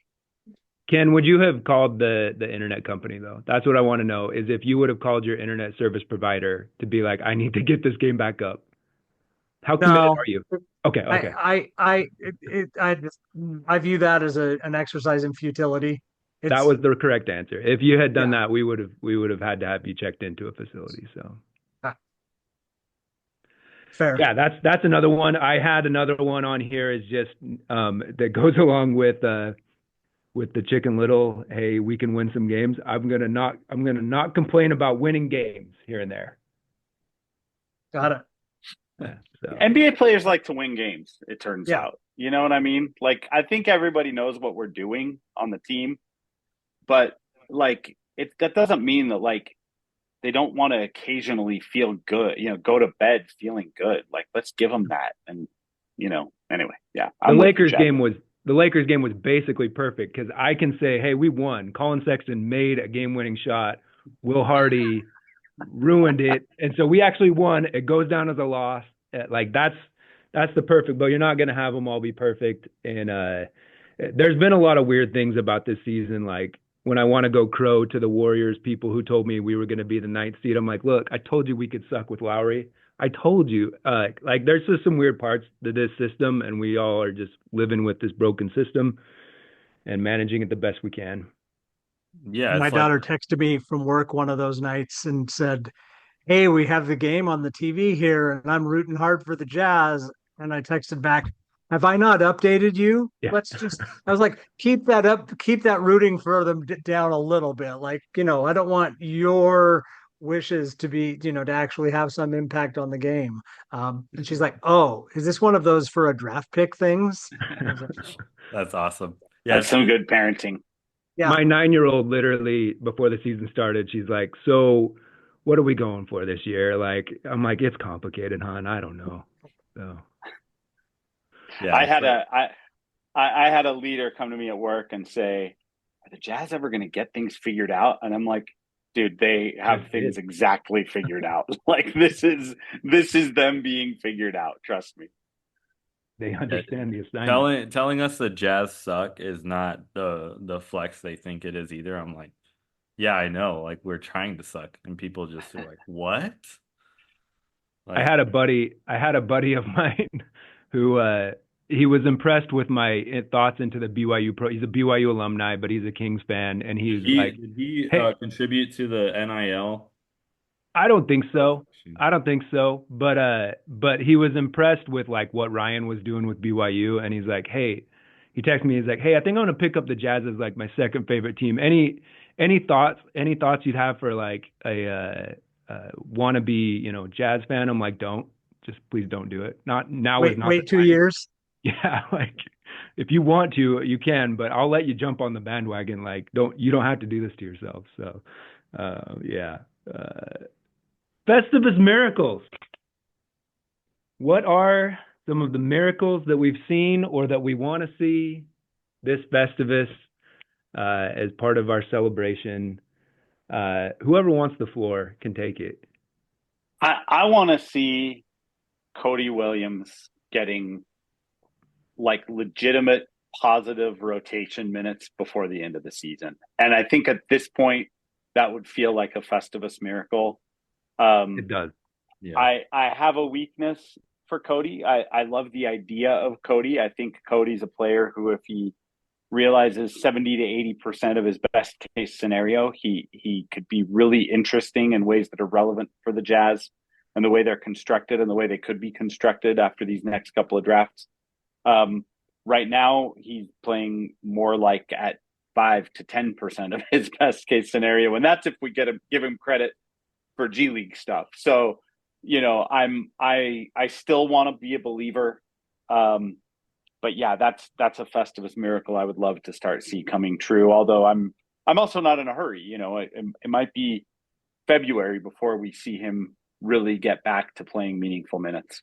Ken, would you have called the internet company though? That's what I want to know. Is if you would have called your internet service provider to be like, I need to get this game back up. How committed
No,
are you? Okay, okay.
I view that as an exercise in futility.
That was the correct answer. If you had done
Yeah.
that, we would have had to have you checked into a facility. So
Fair.
yeah, that's another one. I had another one on here is just that goes along with the Chicken Little. Hey, we can win some games. I'm gonna not complain about winning games here and there.
Got it.
Yeah, so.
NBA players like to win games, it turns
Yeah.
out. You know what I mean? Like, I think everybody knows what we're doing on the team, but like that doesn't mean that like they don't want to occasionally feel good, go to bed feeling good. Like, let's give them that. And anyway, yeah.
The Lakers game was basically perfect because I can say, hey, we won. Colin Sexton made a game-winning shot. Will Hardy ruined it, and so we actually won. It goes down as a loss. Like that's the perfect. But you're not going to have them all be perfect. And there's been a lot of weird things about this season. Like when I want to go crow to the Warriors, people who told me we were going to be the 9th seed. I'm like, look, I told you we could suck with Lowry. I told you. Like there's just some weird parts to this system, and we all are just living with this broken system and managing it the best we can.
Yeah,
my daughter texted me from work one of those nights and said, hey, we have the game on the TV here and I'm rooting hard for the Jazz. And I texted back, have I not updated you?
Yeah.
I was like, keep that up, keep that rooting for them down a little bit. Like, I don't want your wishes to be, to actually have some impact on the game. And she's like, oh, is this one of those for a draft pick things?
That's awesome. Yeah,
that's some good parenting.
Yeah.
My 9-year-old literally before the season started, she's like, so what are we going for this year? Like, I'm like, it's complicated, hon. I don't know. So
yeah, I had a leader come to me at work and say, are the Jazz ever going to get things figured out? And I'm like, dude, they have things exactly figured out. Like this is them being figured out. Trust me.
They understand the assignment.
Telling us the Jazz suck is not the flex they think it is either. I'm like, yeah, I know. Like we're trying to suck, and people just are like, what?
Like, I had a buddy of mine who he was impressed with my thoughts into the BYU pro. He's a BYU alumni, but he's a Kings fan, and did
he contribute to the NIL?
I don't think so. But he was impressed with like what Ryan was doing with BYU, and he's like, hey, he texted me. He's like, hey, I think I'm gonna pick up the Jazz as like my second favorite team. Any thoughts you'd have for like a wannabe Jazz fan? I'm like, please don't do it. Not now.
Wait 2 years.
Yeah, like if you want to, you can, but I'll let you jump on the bandwagon. Like you don't have to do this to yourself. So yeah. Festivus Miracles. What are some of the miracles that we've seen or that we want to see this Festivus as part of our celebration? Whoever wants the floor can take it.
I want to see Cody Williams getting like legitimate positive rotation minutes before the end of the season. And I think at this point, that would feel like a Festivus miracle.
It does.
Yeah. I have a weakness for Cody. I love the idea of Cody. I think Cody's a player who, if he realizes 70 to 80% of his best case scenario, he could be really interesting in ways that are relevant for the Jazz and the way they're constructed and the way they could be constructed after these next couple of drafts. Right now, he's playing more like at 5 to 10% of his best case scenario, and that's if we give him credit for G League stuff. So, I still want to be a believer. But yeah, that's a Festivus miracle I would love to see coming true. Although I'm I'm also not in a hurry. It might be February before we see him really get back to playing meaningful minutes.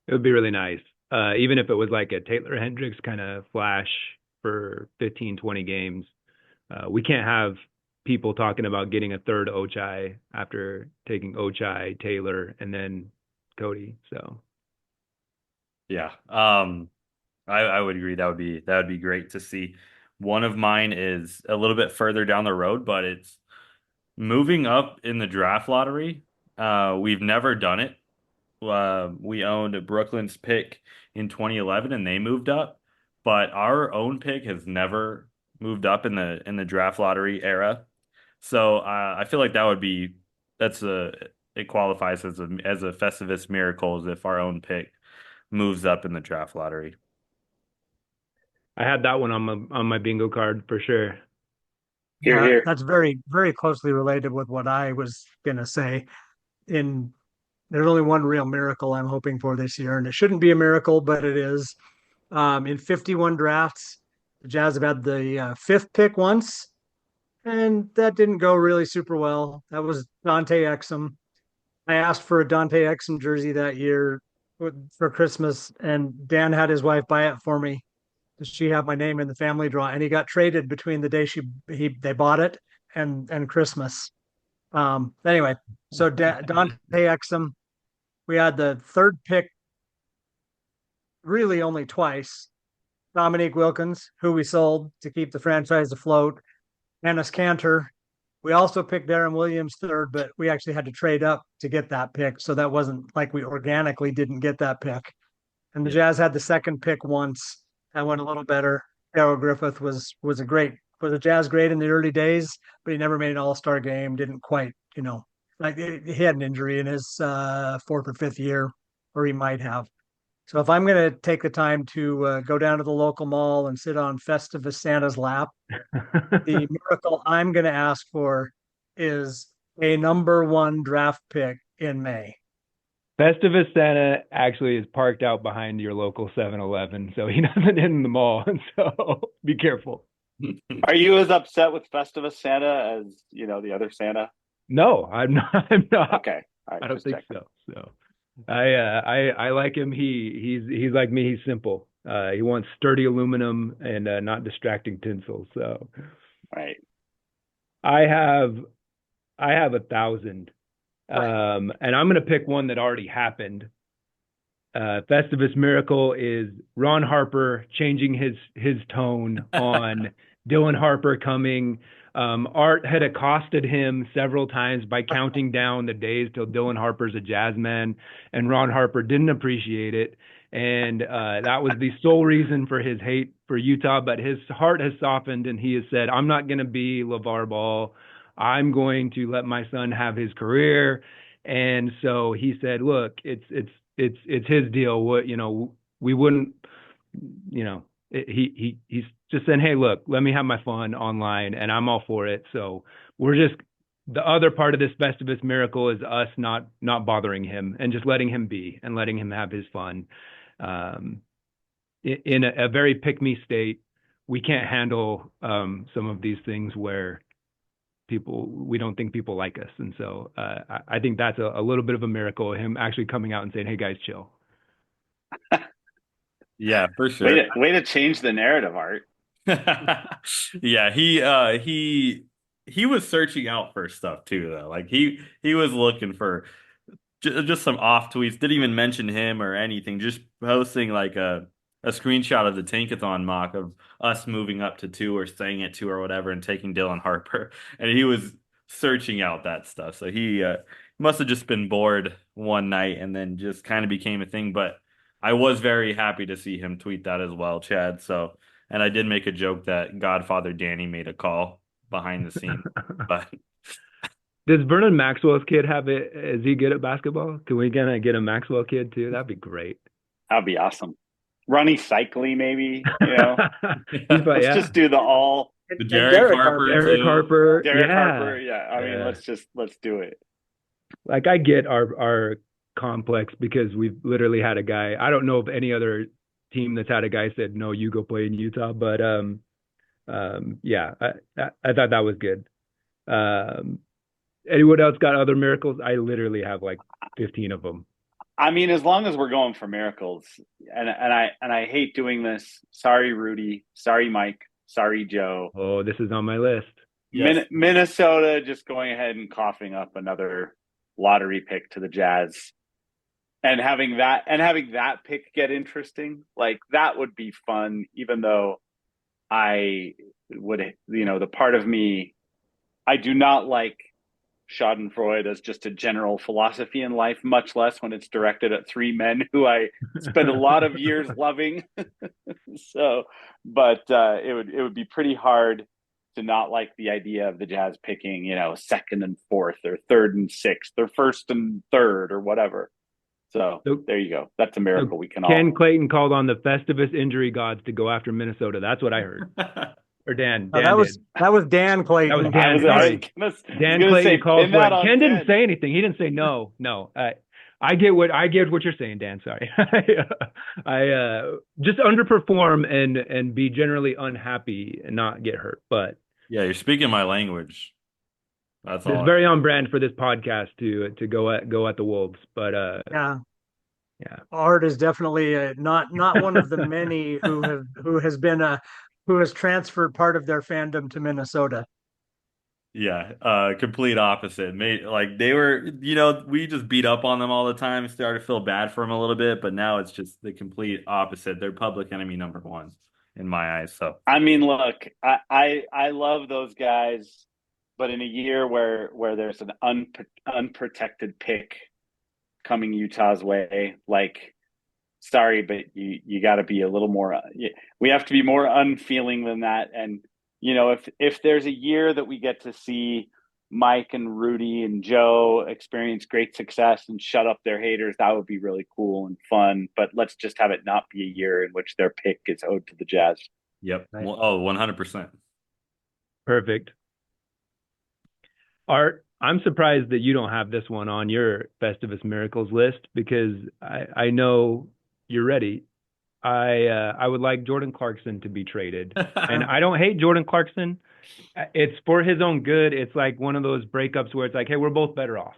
It would be really nice. Even if it was like a Taylor Hendricks kind of flash for 15, 20 games. We can't have people talking about getting a third Ochai after taking Ochai, Taylor, and then Cody. So
Yeah. I would agree. That would be great to see. One of mine is a little bit further down the road, but it's moving up in the draft lottery. We've never done it. We owned Brooklyn's pick in 2011 and they moved up, but our own pick has never moved up in the draft lottery era. So I feel like that's a it qualifies as a Festivus Miracles if our own pick moves up in the draft lottery.
I had that one on my bingo card for sure.
Here,
Yeah,
here.
that's very, very closely related with what I was gonna say. In There's only one real miracle I'm hoping for this year, and it shouldn't be a miracle, but it is. In 51 drafts, the Jazz have had the fifth pick once, and that didn't go really super well. That was Dante Exum. I asked for a Dante Exum jersey that year for Christmas, and Dan had his wife buy it for me. She had my name in the family draw, and he got traded between the day they bought it and Christmas. Anyway, so Dante Exum, we had the third pick really only twice. Dominique Wilkins, who we sold to keep the franchise afloat, Ennis Cantor. We also picked Darren Williams third, but we actually had to trade up to get that pick. So that wasn't like we organically didn't get that pick. And the Jazz had the second pick once. That went a little better. Darrell Griffith was a Jazz great in the early days, but he never made an All-Star game. Didn't quite, like he had an injury in his fourth or fifth year, or he might have. So if I'm going to take the time to go down to the local mall and sit on Festivus Santa's lap, the miracle I'm going to ask for is a number one draft pick in May.
Festivus Santa actually is parked out behind your local 7-Eleven, so he doesn't in the mall. So be careful.
Are you as upset with Festivus Santa as the other Santa?
No, I'm not. I'm not.
Okay,
I don't think so. So I like him. He's like me. He's simple. He wants sturdy aluminum and not distracting tinsel. So
right.
I have 1,000. And I'm going to pick one that already happened. Festivus Miracle is Ron Harper changing his tone on Dylan Harper coming. Art had accosted him several times by counting down the days till Dylan Harper's a Jazz man, and Ron Harper didn't appreciate it. And that was the sole reason for his hate for Utah. But his heart has softened, and he has said, "I'm not going to be LeVar Ball. I'm going to let my son have his career." And so he said, "Look, it's his deal. What we wouldn't, he's just saying, hey, look, let me have my fun online, and I'm all for it." So we're just the other part of this Festivus Miracle is us not bothering him and just letting him be and letting him have his fun. In a very pick-me state, we can't handle some of these things where we don't think people like us. And so I think that's a little bit of a miracle, him actually coming out and saying, hey guys, chill.
Yeah, for sure.
Way to change the narrative, Art.
Yeah, he was searching out for stuff too, though. Like he was looking for just some off tweets. Didn't even mention him or anything. Just posting like a screenshot of the Tankathon mock of us moving up to 2 or staying at 2 or whatever and taking Dylan Harper. And he was searching out that stuff. So he must have just been bored one night and then just kind of became a thing. But I was very happy to see him tweet that as well, Chad. So, and I did make a joke that Godfather Danny made a call behind the scenes. But
does Vernon Maxwell's kid have it? Is he good at basketball? Can we get a Maxwell kid too? That'd be great.
That'd be awesome. Ronnie Cycli, maybe.
Let's
just do the
Derek Harper.
Derek Harper.
Derek Harper. Yeah. I mean, let's do it.
Like I get our complex because we've literally had a guy. I don't know of any other team that's had a guy said, no, you go play in Utah, but Yeah, I thought that was good. Anyone else got other miracles? I literally have like 15 of them.
I mean, as long as we're going for miracles, and I hate doing this. Sorry, Rudy. Sorry, Mike. Sorry, Joe.
Oh, this is on my list.
Yes.
Minnesota just going ahead and coughing up another lottery pick to the Jazz, and having that pick get interesting, like that would be fun. Even though I would, the part of me, I do not like Schadenfreude as just a general philosophy in life, much less when it's directed at three men who I spent a lot of years loving. So, but it would be pretty hard to not like the idea of the Jazz picking, second and fourth, or third and sixth, or first and third, or whatever. So there you go. That's a miracle we can all.
Ken Clayton called on the Festivus injury gods to go after Minnesota. That's what I heard. Or Dan.
That was Dan Clayton.
That was Dan. Dan Clayton called for it. Ken didn't say anything. He didn't say no. I get what you're saying, Dan. Sorry. I just underperform and be generally unhappy and not get hurt. But
yeah, you're speaking my language. That's all.
It's very on brand for this podcast to go at the Wolves. But
yeah. Art is definitely not one of the many who has transferred part of their fandom to Minnesota.
Yeah, complete opposite. Like they were, we just beat up on them all the time. Started to feel bad for them a little bit, but now it's just the complete opposite. They're public enemy number one in my eyes. So
I mean, look, I love those guys, but in a year where there's an unprotected pick coming Utah's way, like, sorry, but you got to be a little more. We have to be more unfeeling than that. And if there's a year that we get to see Mike and Rudy and Joe experience great success and shut up their haters, that would be really cool and fun. But let's just have it not be a year in which their pick is owed to the Jazz.
Yep. Right. 100%.
Perfect. Art, I'm surprised that you don't have this one on your Festivus Miracles list, because I know you're ready. I would like Jordan Clarkson to be traded. And I don't hate Jordan Clarkson. It's for his own good. It's like one of those breakups where it's like, hey, we're both better off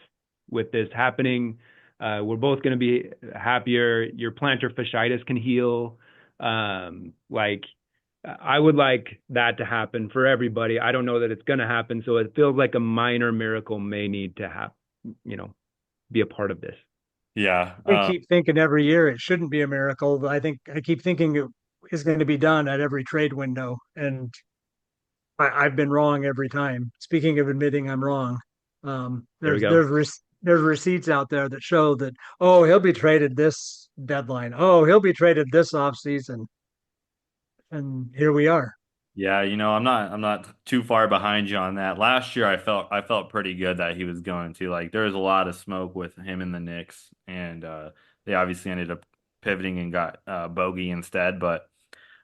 with this happening. We're both going to be happier. Your plantar fasciitis can heal. I would like that to happen for everybody. I don't know that it's going to happen. So it feels like a minor miracle may need to happen, be a part of this.
Yeah.
We keep thinking every year it shouldn't be a miracle, but I keep thinking it is going to be done at every trade window. And I've been wrong every time. Speaking of admitting I'm wrong, there's receipts out there that show that, oh, he'll be traded this deadline. Oh, he'll be traded this offseason. And here we are.
Yeah, I'm not too far behind you on that. Last year, I felt pretty good that he was going to. Like, there was a lot of smoke with him and the Knicks, and they obviously ended up pivoting and got Bogey instead. But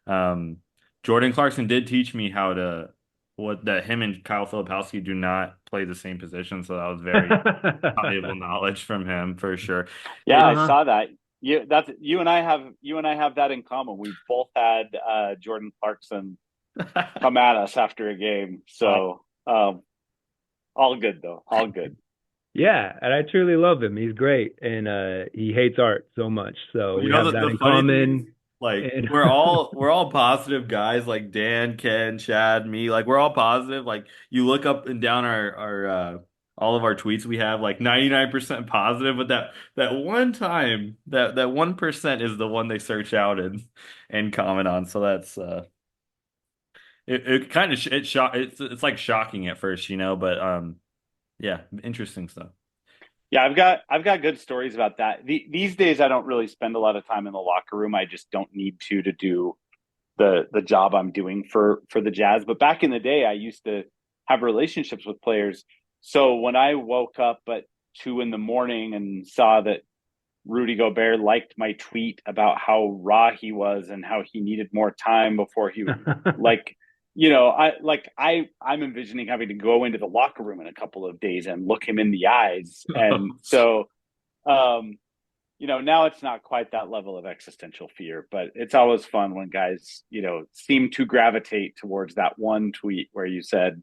Jordan Clarkson did teach me that him and Kyle Filipowski do not play the same position, so that was very valuable knowledge from him for sure.
Yeah, I saw that. You and I have that in common. We both had Jordan Clarkson come at us after a game. So all good though. All good.
Yeah, and I truly love him. He's great, and he hates Art so much. So we have that in common.
We're all positive guys, like Dan, Ken, Chad, me. Like, we're all positive. Like, you look up and down our all of our tweets, we have like 99% positive, but that one time that 1% is the one they search out and comment on. So that's it kind of it's like shocking at first, but yeah, interesting stuff.
Yeah, I've got good stories about that. These days I don't really spend a lot of time in the locker room. I just don't need to do the job I'm doing for the Jazz. But back in the day, I used to have relationships with players. So when I woke up at 2 a.m. and saw that Rudy Gobert liked my tweet about how raw he was and how he needed more time before he I'm envisioning having to go into the locker room in a couple of days and look him in the eyes. And so now it's not quite that level of existential fear, but it's always fun when guys, seem to gravitate towards that one tweet where you said,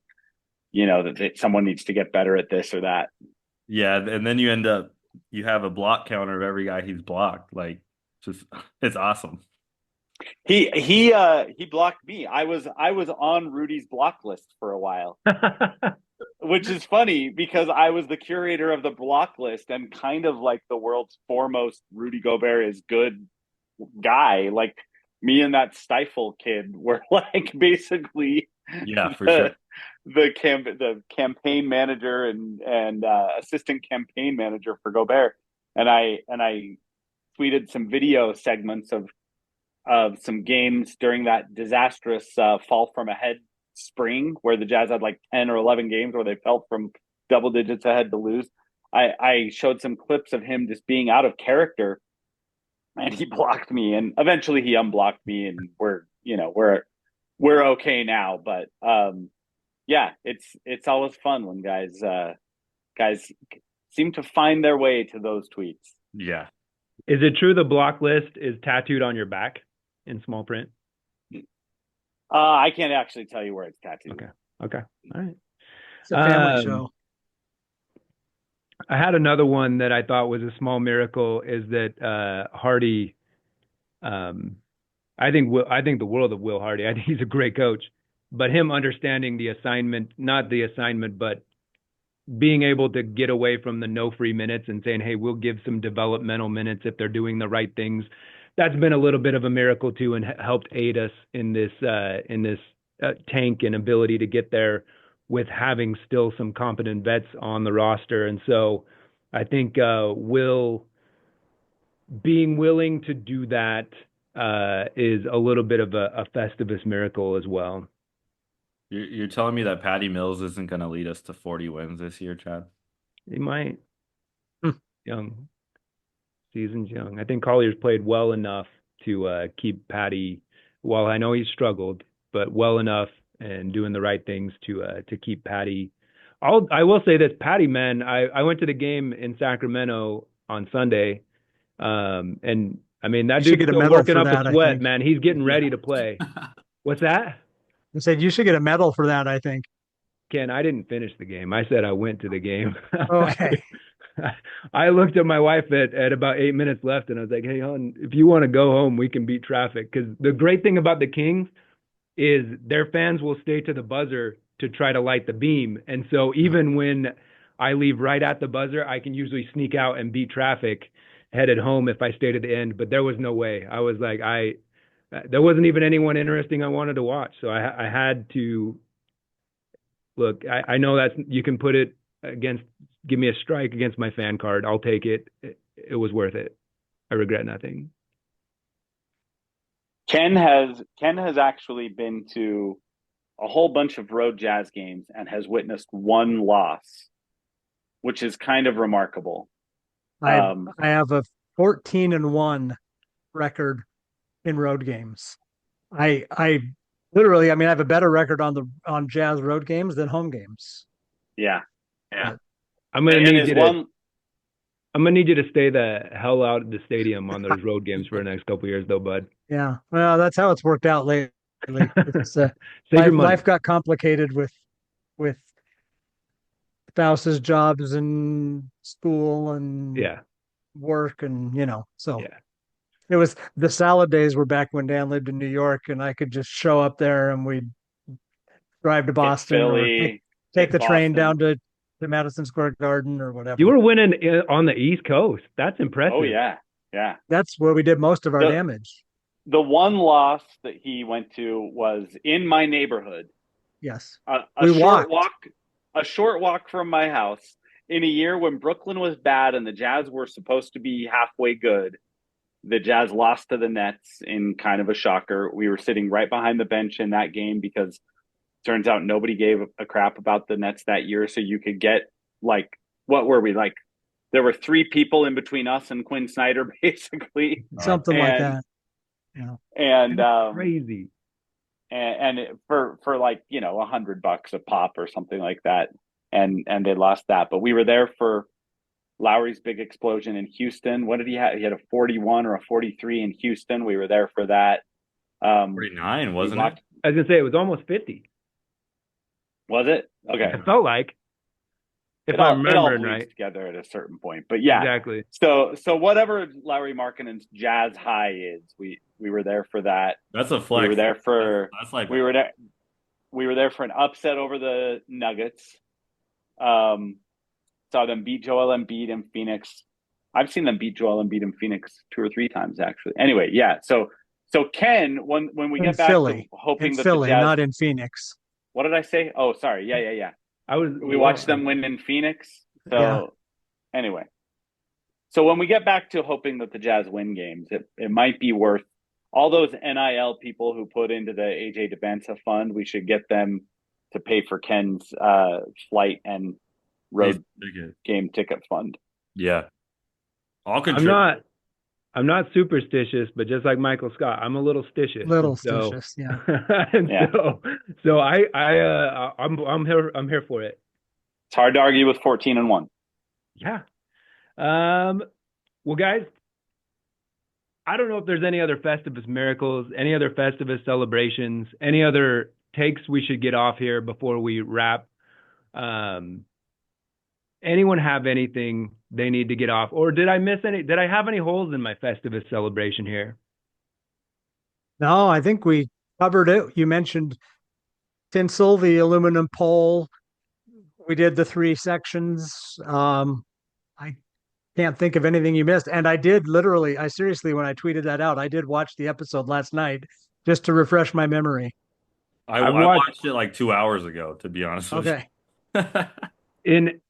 that someone needs to get better at this or that.
Yeah, and then you have a block counter of every guy he's blocked. Like, just it's awesome.
He blocked me. I was on Rudy's block list for a while, which is funny because I was the curator of the block list and kind of like the world's foremost Rudy Gobert is good guy. Like me and that Stifle kid were like basically
Yeah, for
the,
sure.
the campaign manager and assistant campaign manager for Gobert, and I tweeted some video segments of some games during that disastrous fall from ahead spring where the Jazz had like 10 or 11 games where they fell from double digits ahead to lose. I showed some clips of him just being out of character, and he blocked me, and eventually he unblocked me, and we're okay now. But yeah, it's always fun when guys seem to find their way to those tweets.
Yeah.
Is it true the block list is tattooed on your back in small print?
I can't actually tell you where it's tattooed.
Okay. All right.
It's a family show.
I had another one that I thought was a small miracle is that Hardy, I think the world of Will Hardy. I think he's a great coach, but him understanding the assignment, not the assignment, but being able to get away from the no free minutes and saying, hey, we'll give some developmental minutes if they're doing the right things. That's been a little bit of a miracle too, and helped aid us in this tank and ability to get there with having still some competent vets on the roster. And so I think Will being willing to do that is a little bit of a Festivus miracle as well.
You're telling me that Patty Mills isn't going to lead us to 40 wins this year, Chad?
He might. Young. Season's young. I think Collier's played well enough to keep Patty, while I know he's struggled, but well enough and doing the right things to keep Patty. I will say this, Patty, man, I went to the game in Sacramento on Sunday, and I mean, that dude's still working up a sweat, man. He's getting ready to play. What's that?
I said you should get a medal for that, I think.
Ken, I didn't finish the game. I said I went to the game.
Okay.
I looked at my wife at about 8 minutes left, and I was like, hey, hon, if you want to go home, we can beat traffic. Because the great thing about the Kings is their fans will stay to the buzzer to try to light the beam. And so even when I leave right at the buzzer, I can usually sneak out and beat traffic headed home if I stay to the end. But there was no way. I was like, there wasn't even anyone interesting I wanted to watch. So I had to look. I know that you can put it against, give me a strike against my fan card. I'll take it. It was worth it. I regret nothing.
Ken has actually been to a whole bunch of road Jazz games and has witnessed one loss, which is kind of remarkable.
I have a 14-1 record in road games. I literally, I have a better record on Jazz road games than home games.
Yeah.
I'm gonna need you to stay the hell out of the stadium on those road games for the next couple of years, though, bud.
Yeah, well, that's how it's worked out lately. It's, life got complicated with spouses, jobs, and school, and work, and so. Yeah. It was the salad days were back when Dan lived in New York, and I could just show up there and we'd drive to Boston,
Philly,
or take the train down to Madison Square Garden or whatever.
You were winning on the East Coast. That's impressive.
Oh yeah.
That's where we did most of our damage.
The one loss that he went to was in my neighborhood.
Yes.
A short walk from my house in a year when Brooklyn was bad and the Jazz were supposed to be halfway good. The Jazz lost to the Nets in kind of a shocker. We were sitting right behind the bench in that game because turns out nobody gave a crap about the Nets that year. So you could get what were we like? There were 3 people in between us and Quinn Snyder, basically.
Something like that. Yeah.
And
crazy.
And for like, $100 a pop or something like that. And they lost that. But we were there for Lowry's big explosion in Houston. What did he have? He had a 41 or a 43 in Houston. We were there for that.
49, wasn't it?
I was gonna say it was almost 50.
Was it? Okay.
It felt like, if
It all
I'm remembering
bleeds
right.
together at a certain point. But yeah,
Exactly.
So whatever Lowry Markkanen's jazz high is, we were there for that.
That's a flex.
We were there for
that's like
we were there for an upset over the Nuggets. Saw them beat Joel Embiid in Phoenix. I've seen them beat Joel Embiid in Phoenix 2 or 3 times actually. Anyway, yeah. So Ken, when we
In
get back
Philly.
to hoping
In
that
Philly,
the Jazz,
not in Phoenix.
what did I say? Oh, sorry. Yeah. We watched them win in Phoenix. So anyway, so when we get back to hoping that the Jazz win games, it might be worth all those NIL people who put into the AJ DeBanza fund. We should get them to pay for Ken's flight and road game ticket fund.
Yeah, I'll contribute.
I'm not superstitious, but just like Michael Scott, I'm a little stitious.
Stitious, yeah.
So I'm here for it.
It's hard to argue with 14-1.
Yeah. Well, guys, I don't know if there's any other Festivus Miracles, any other Festivus celebrations, any other takes we should get off here before we wrap. Anyone have anything they need to get off? Or did I miss any? Did I have any holes in my Festivus celebration here?
No, I think we covered it. You mentioned tinsel, the aluminum pole. We did the 3 sections. I can't think of anything you missed. And I seriously, when I tweeted that out, I did watch the episode last night just to refresh my memory.
I watched it like 2 hours ago, to be honest with you.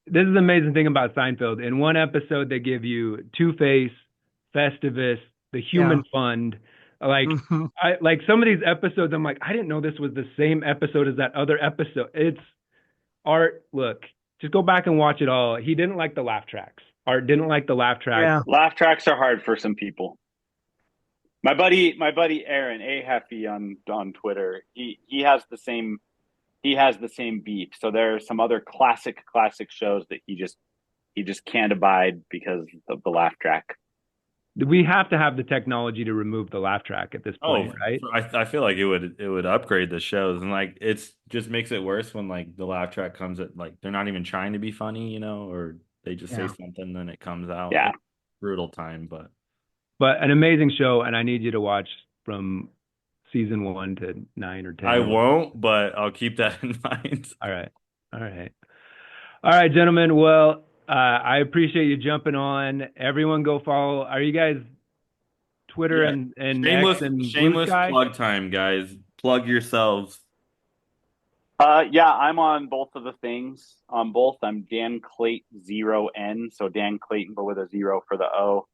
This is the amazing thing about Seinfeld. In one episode, they give you Two-Face, Festivus, the Human Fund. Like, like some of these episodes, I'm like, I didn't know this was the same episode as that other episode. It's Art. Look, just go back and watch it all. He didn't like the laugh tracks. Art didn't like the laugh tracks.
Yeah.
Laugh tracks are hard for some people. My buddy Aaron A. Heffy on Twitter, he has the same beef. So there are some other classic shows that he just can't abide because of the laugh track.
We have to have the technology to remove the laugh track at this point, right?
I feel like it would upgrade the shows, and like it's just makes it worse when like the laugh track comes at like they're not even trying to be funny, you know, or they just say something and then it comes out.
Yeah,
brutal time, but
an amazing show, and I need you to watch from season 1 to 9 or 10.
I won't, but I'll keep that in mind.
All right, gentlemen. Well, I appreciate you jumping on. Everyone go follow. Are you guys Twitter and
shameless,
X and
shameless
Blue Sky?
plug time, guys. Plug yourselves.
Yeah, I'm on both of the things. On both, I'm Dan Clayton 0N, so Dan Clayton, but with a 0 for the O.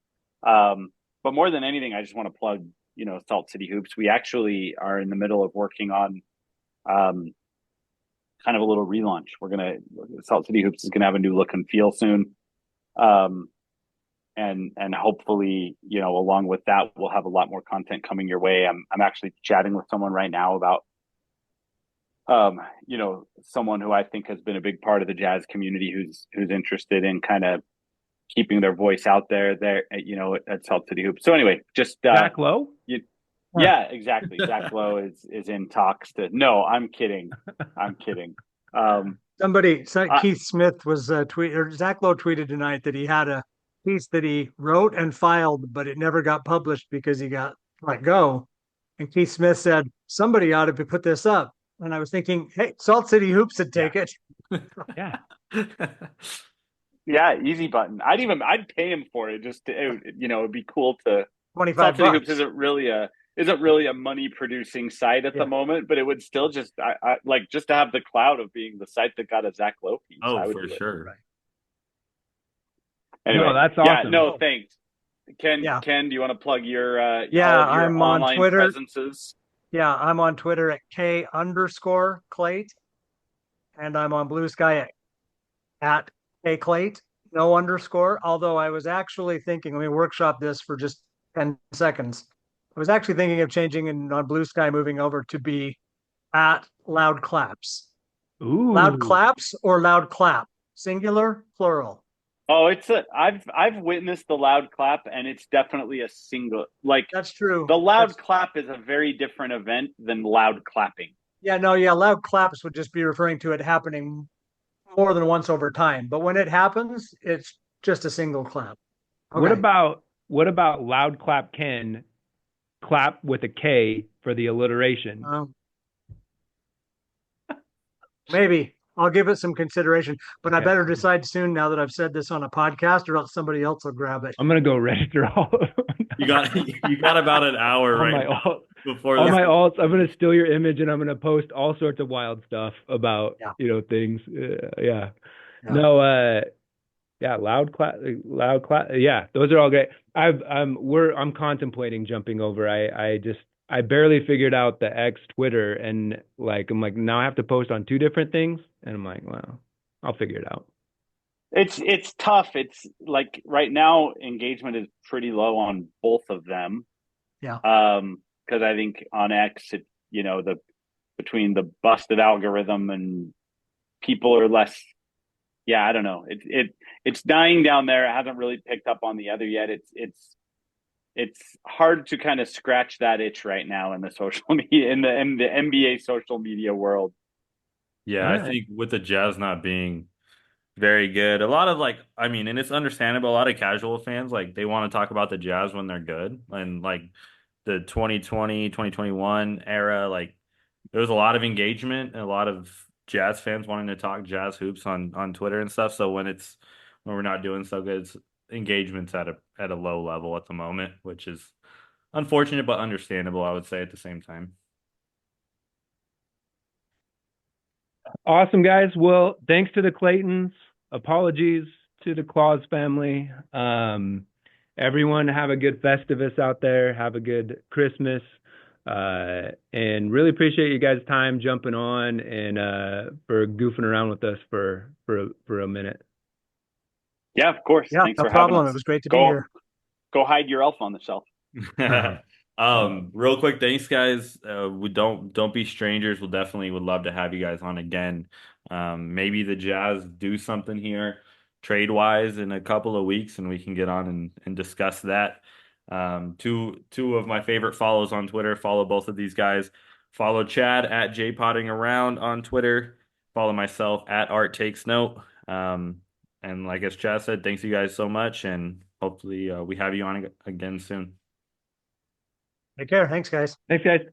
But more than anything, I just want to plug, Salt City Hoops. We actually are in the middle of working on kind of a little relaunch. Salt City Hoops is gonna have a new look and feel soon. And hopefully, along with that, we'll have a lot more content coming your way. I'm actually chatting with someone right now about someone who I think has been a big part of the Jazz community who's interested in kind of keeping their voice out there at Salt City Hoops. So anyway, just
Zach Lowe?
Yeah, exactly. Zach Lowe is in talks to. No, I'm kidding.
Keith Smith was Zach Lowe tweeted tonight that he had a piece that he wrote and filed, but it never got published because he got let go. And Keith Smith said, somebody ought to put this up. And I was thinking, hey, Salt City Hoops would take it.
Yeah.
Yeah, easy button. I'd pay him for it just to, it'd be cool to.
$25.
Salt City Hoops isn't really a money producing site at the moment, but it would still just I like just to have the clout of being the site that got a Zach Lowe piece.
Oh, for sure.
Right. Anyway,
no, that's awesome.
Yeah, no, thanks. Ken, do you want to plug your
I'm on Twitter
presences?
Yeah, I'm on Twitter at K_Clayt, and I'm on Blue Sky at KClayt, no underscore. Although I was actually thinking, let me workshop this for just 10 seconds. I was actually thinking of changing on Blue Sky, moving over to be at Loud Claps.
Ooh.
Loud Claps or Loud Clap? Singular, plural?
Oh, I've witnessed the loud clap, and it's definitely a single, like,
That's true.
the loud clap is a very different event than loud clapping.
Yeah, no, yeah, loud claps would just be referring to it happening more than once over time. But when it happens, it's just a single clap.
What
Okay.
about loud clap Ken, clap with a K for the alliteration?
Maybe I'll give it some consideration, but I
Okay.
better decide soon now that I've said this on a podcast, or else somebody else will grab it.
I'm gonna go register all of them
You got about an hour
all
right
my
now
alts.
before
All
this.
my alts. I'm gonna steal your image and I'm gonna post all sorts of wild stuff about
Yeah.
things. Yeah.
Yeah.
No. Yeah. Loud clap. Yeah. Those are all great. I'm contemplating jumping over. I barely figured out the X Twitter, and like I'm like, now I have to post on two different things, and I'm like, well, I'll figure it out.
It's tough. It's like right now engagement is pretty low on both of them.
Yeah.
Because I think on X, the between the busted algorithm and people are less. Yeah, I don't know. It's dying down there. It hasn't really picked up on the other yet. It's hard to kind of scratch that itch right now in the social media in the NBA social media world.
Yeah,
All
I
right.
think with the Jazz not being very good, a lot of like, I mean, and it's understandable. A lot of casual fans like they want to talk about the Jazz when they're good, and like the 2020, 2021 era, like there was a lot of engagement and a lot of Jazz fans wanting to talk Jazz hoops on Twitter and stuff. So when we're not doing so good, engagement's at a low level at the moment, which is unfortunate but understandable, I would say at the same time.
Awesome, guys. Well, thanks to the Claytons. Apologies to the Claus family. Everyone have a good Festivus out there. Have a good Christmas. And really appreciate you guys' time jumping on and for goofing around with us for a minute.
Yeah, of course.
Yeah,
Thanks
no
for having
problem. It
us.
was great to be
Go
here.
go hide your elf on the shelf.
Real quick, thanks guys. We don't be strangers. We'll definitely would love to have you guys on again. Maybe the Jazz do something here trade wise in a couple of weeks, and we can get on and discuss that. Two of my favorite follows on Twitter. Follow both of these guys. Follow Chad at jpottingaround on Twitter. Follow myself at Art Takes Note. And like as Chad said, thanks you guys so much, and hopefully we have you on again soon.
Take care. Thanks, guys.
Thanks, guys.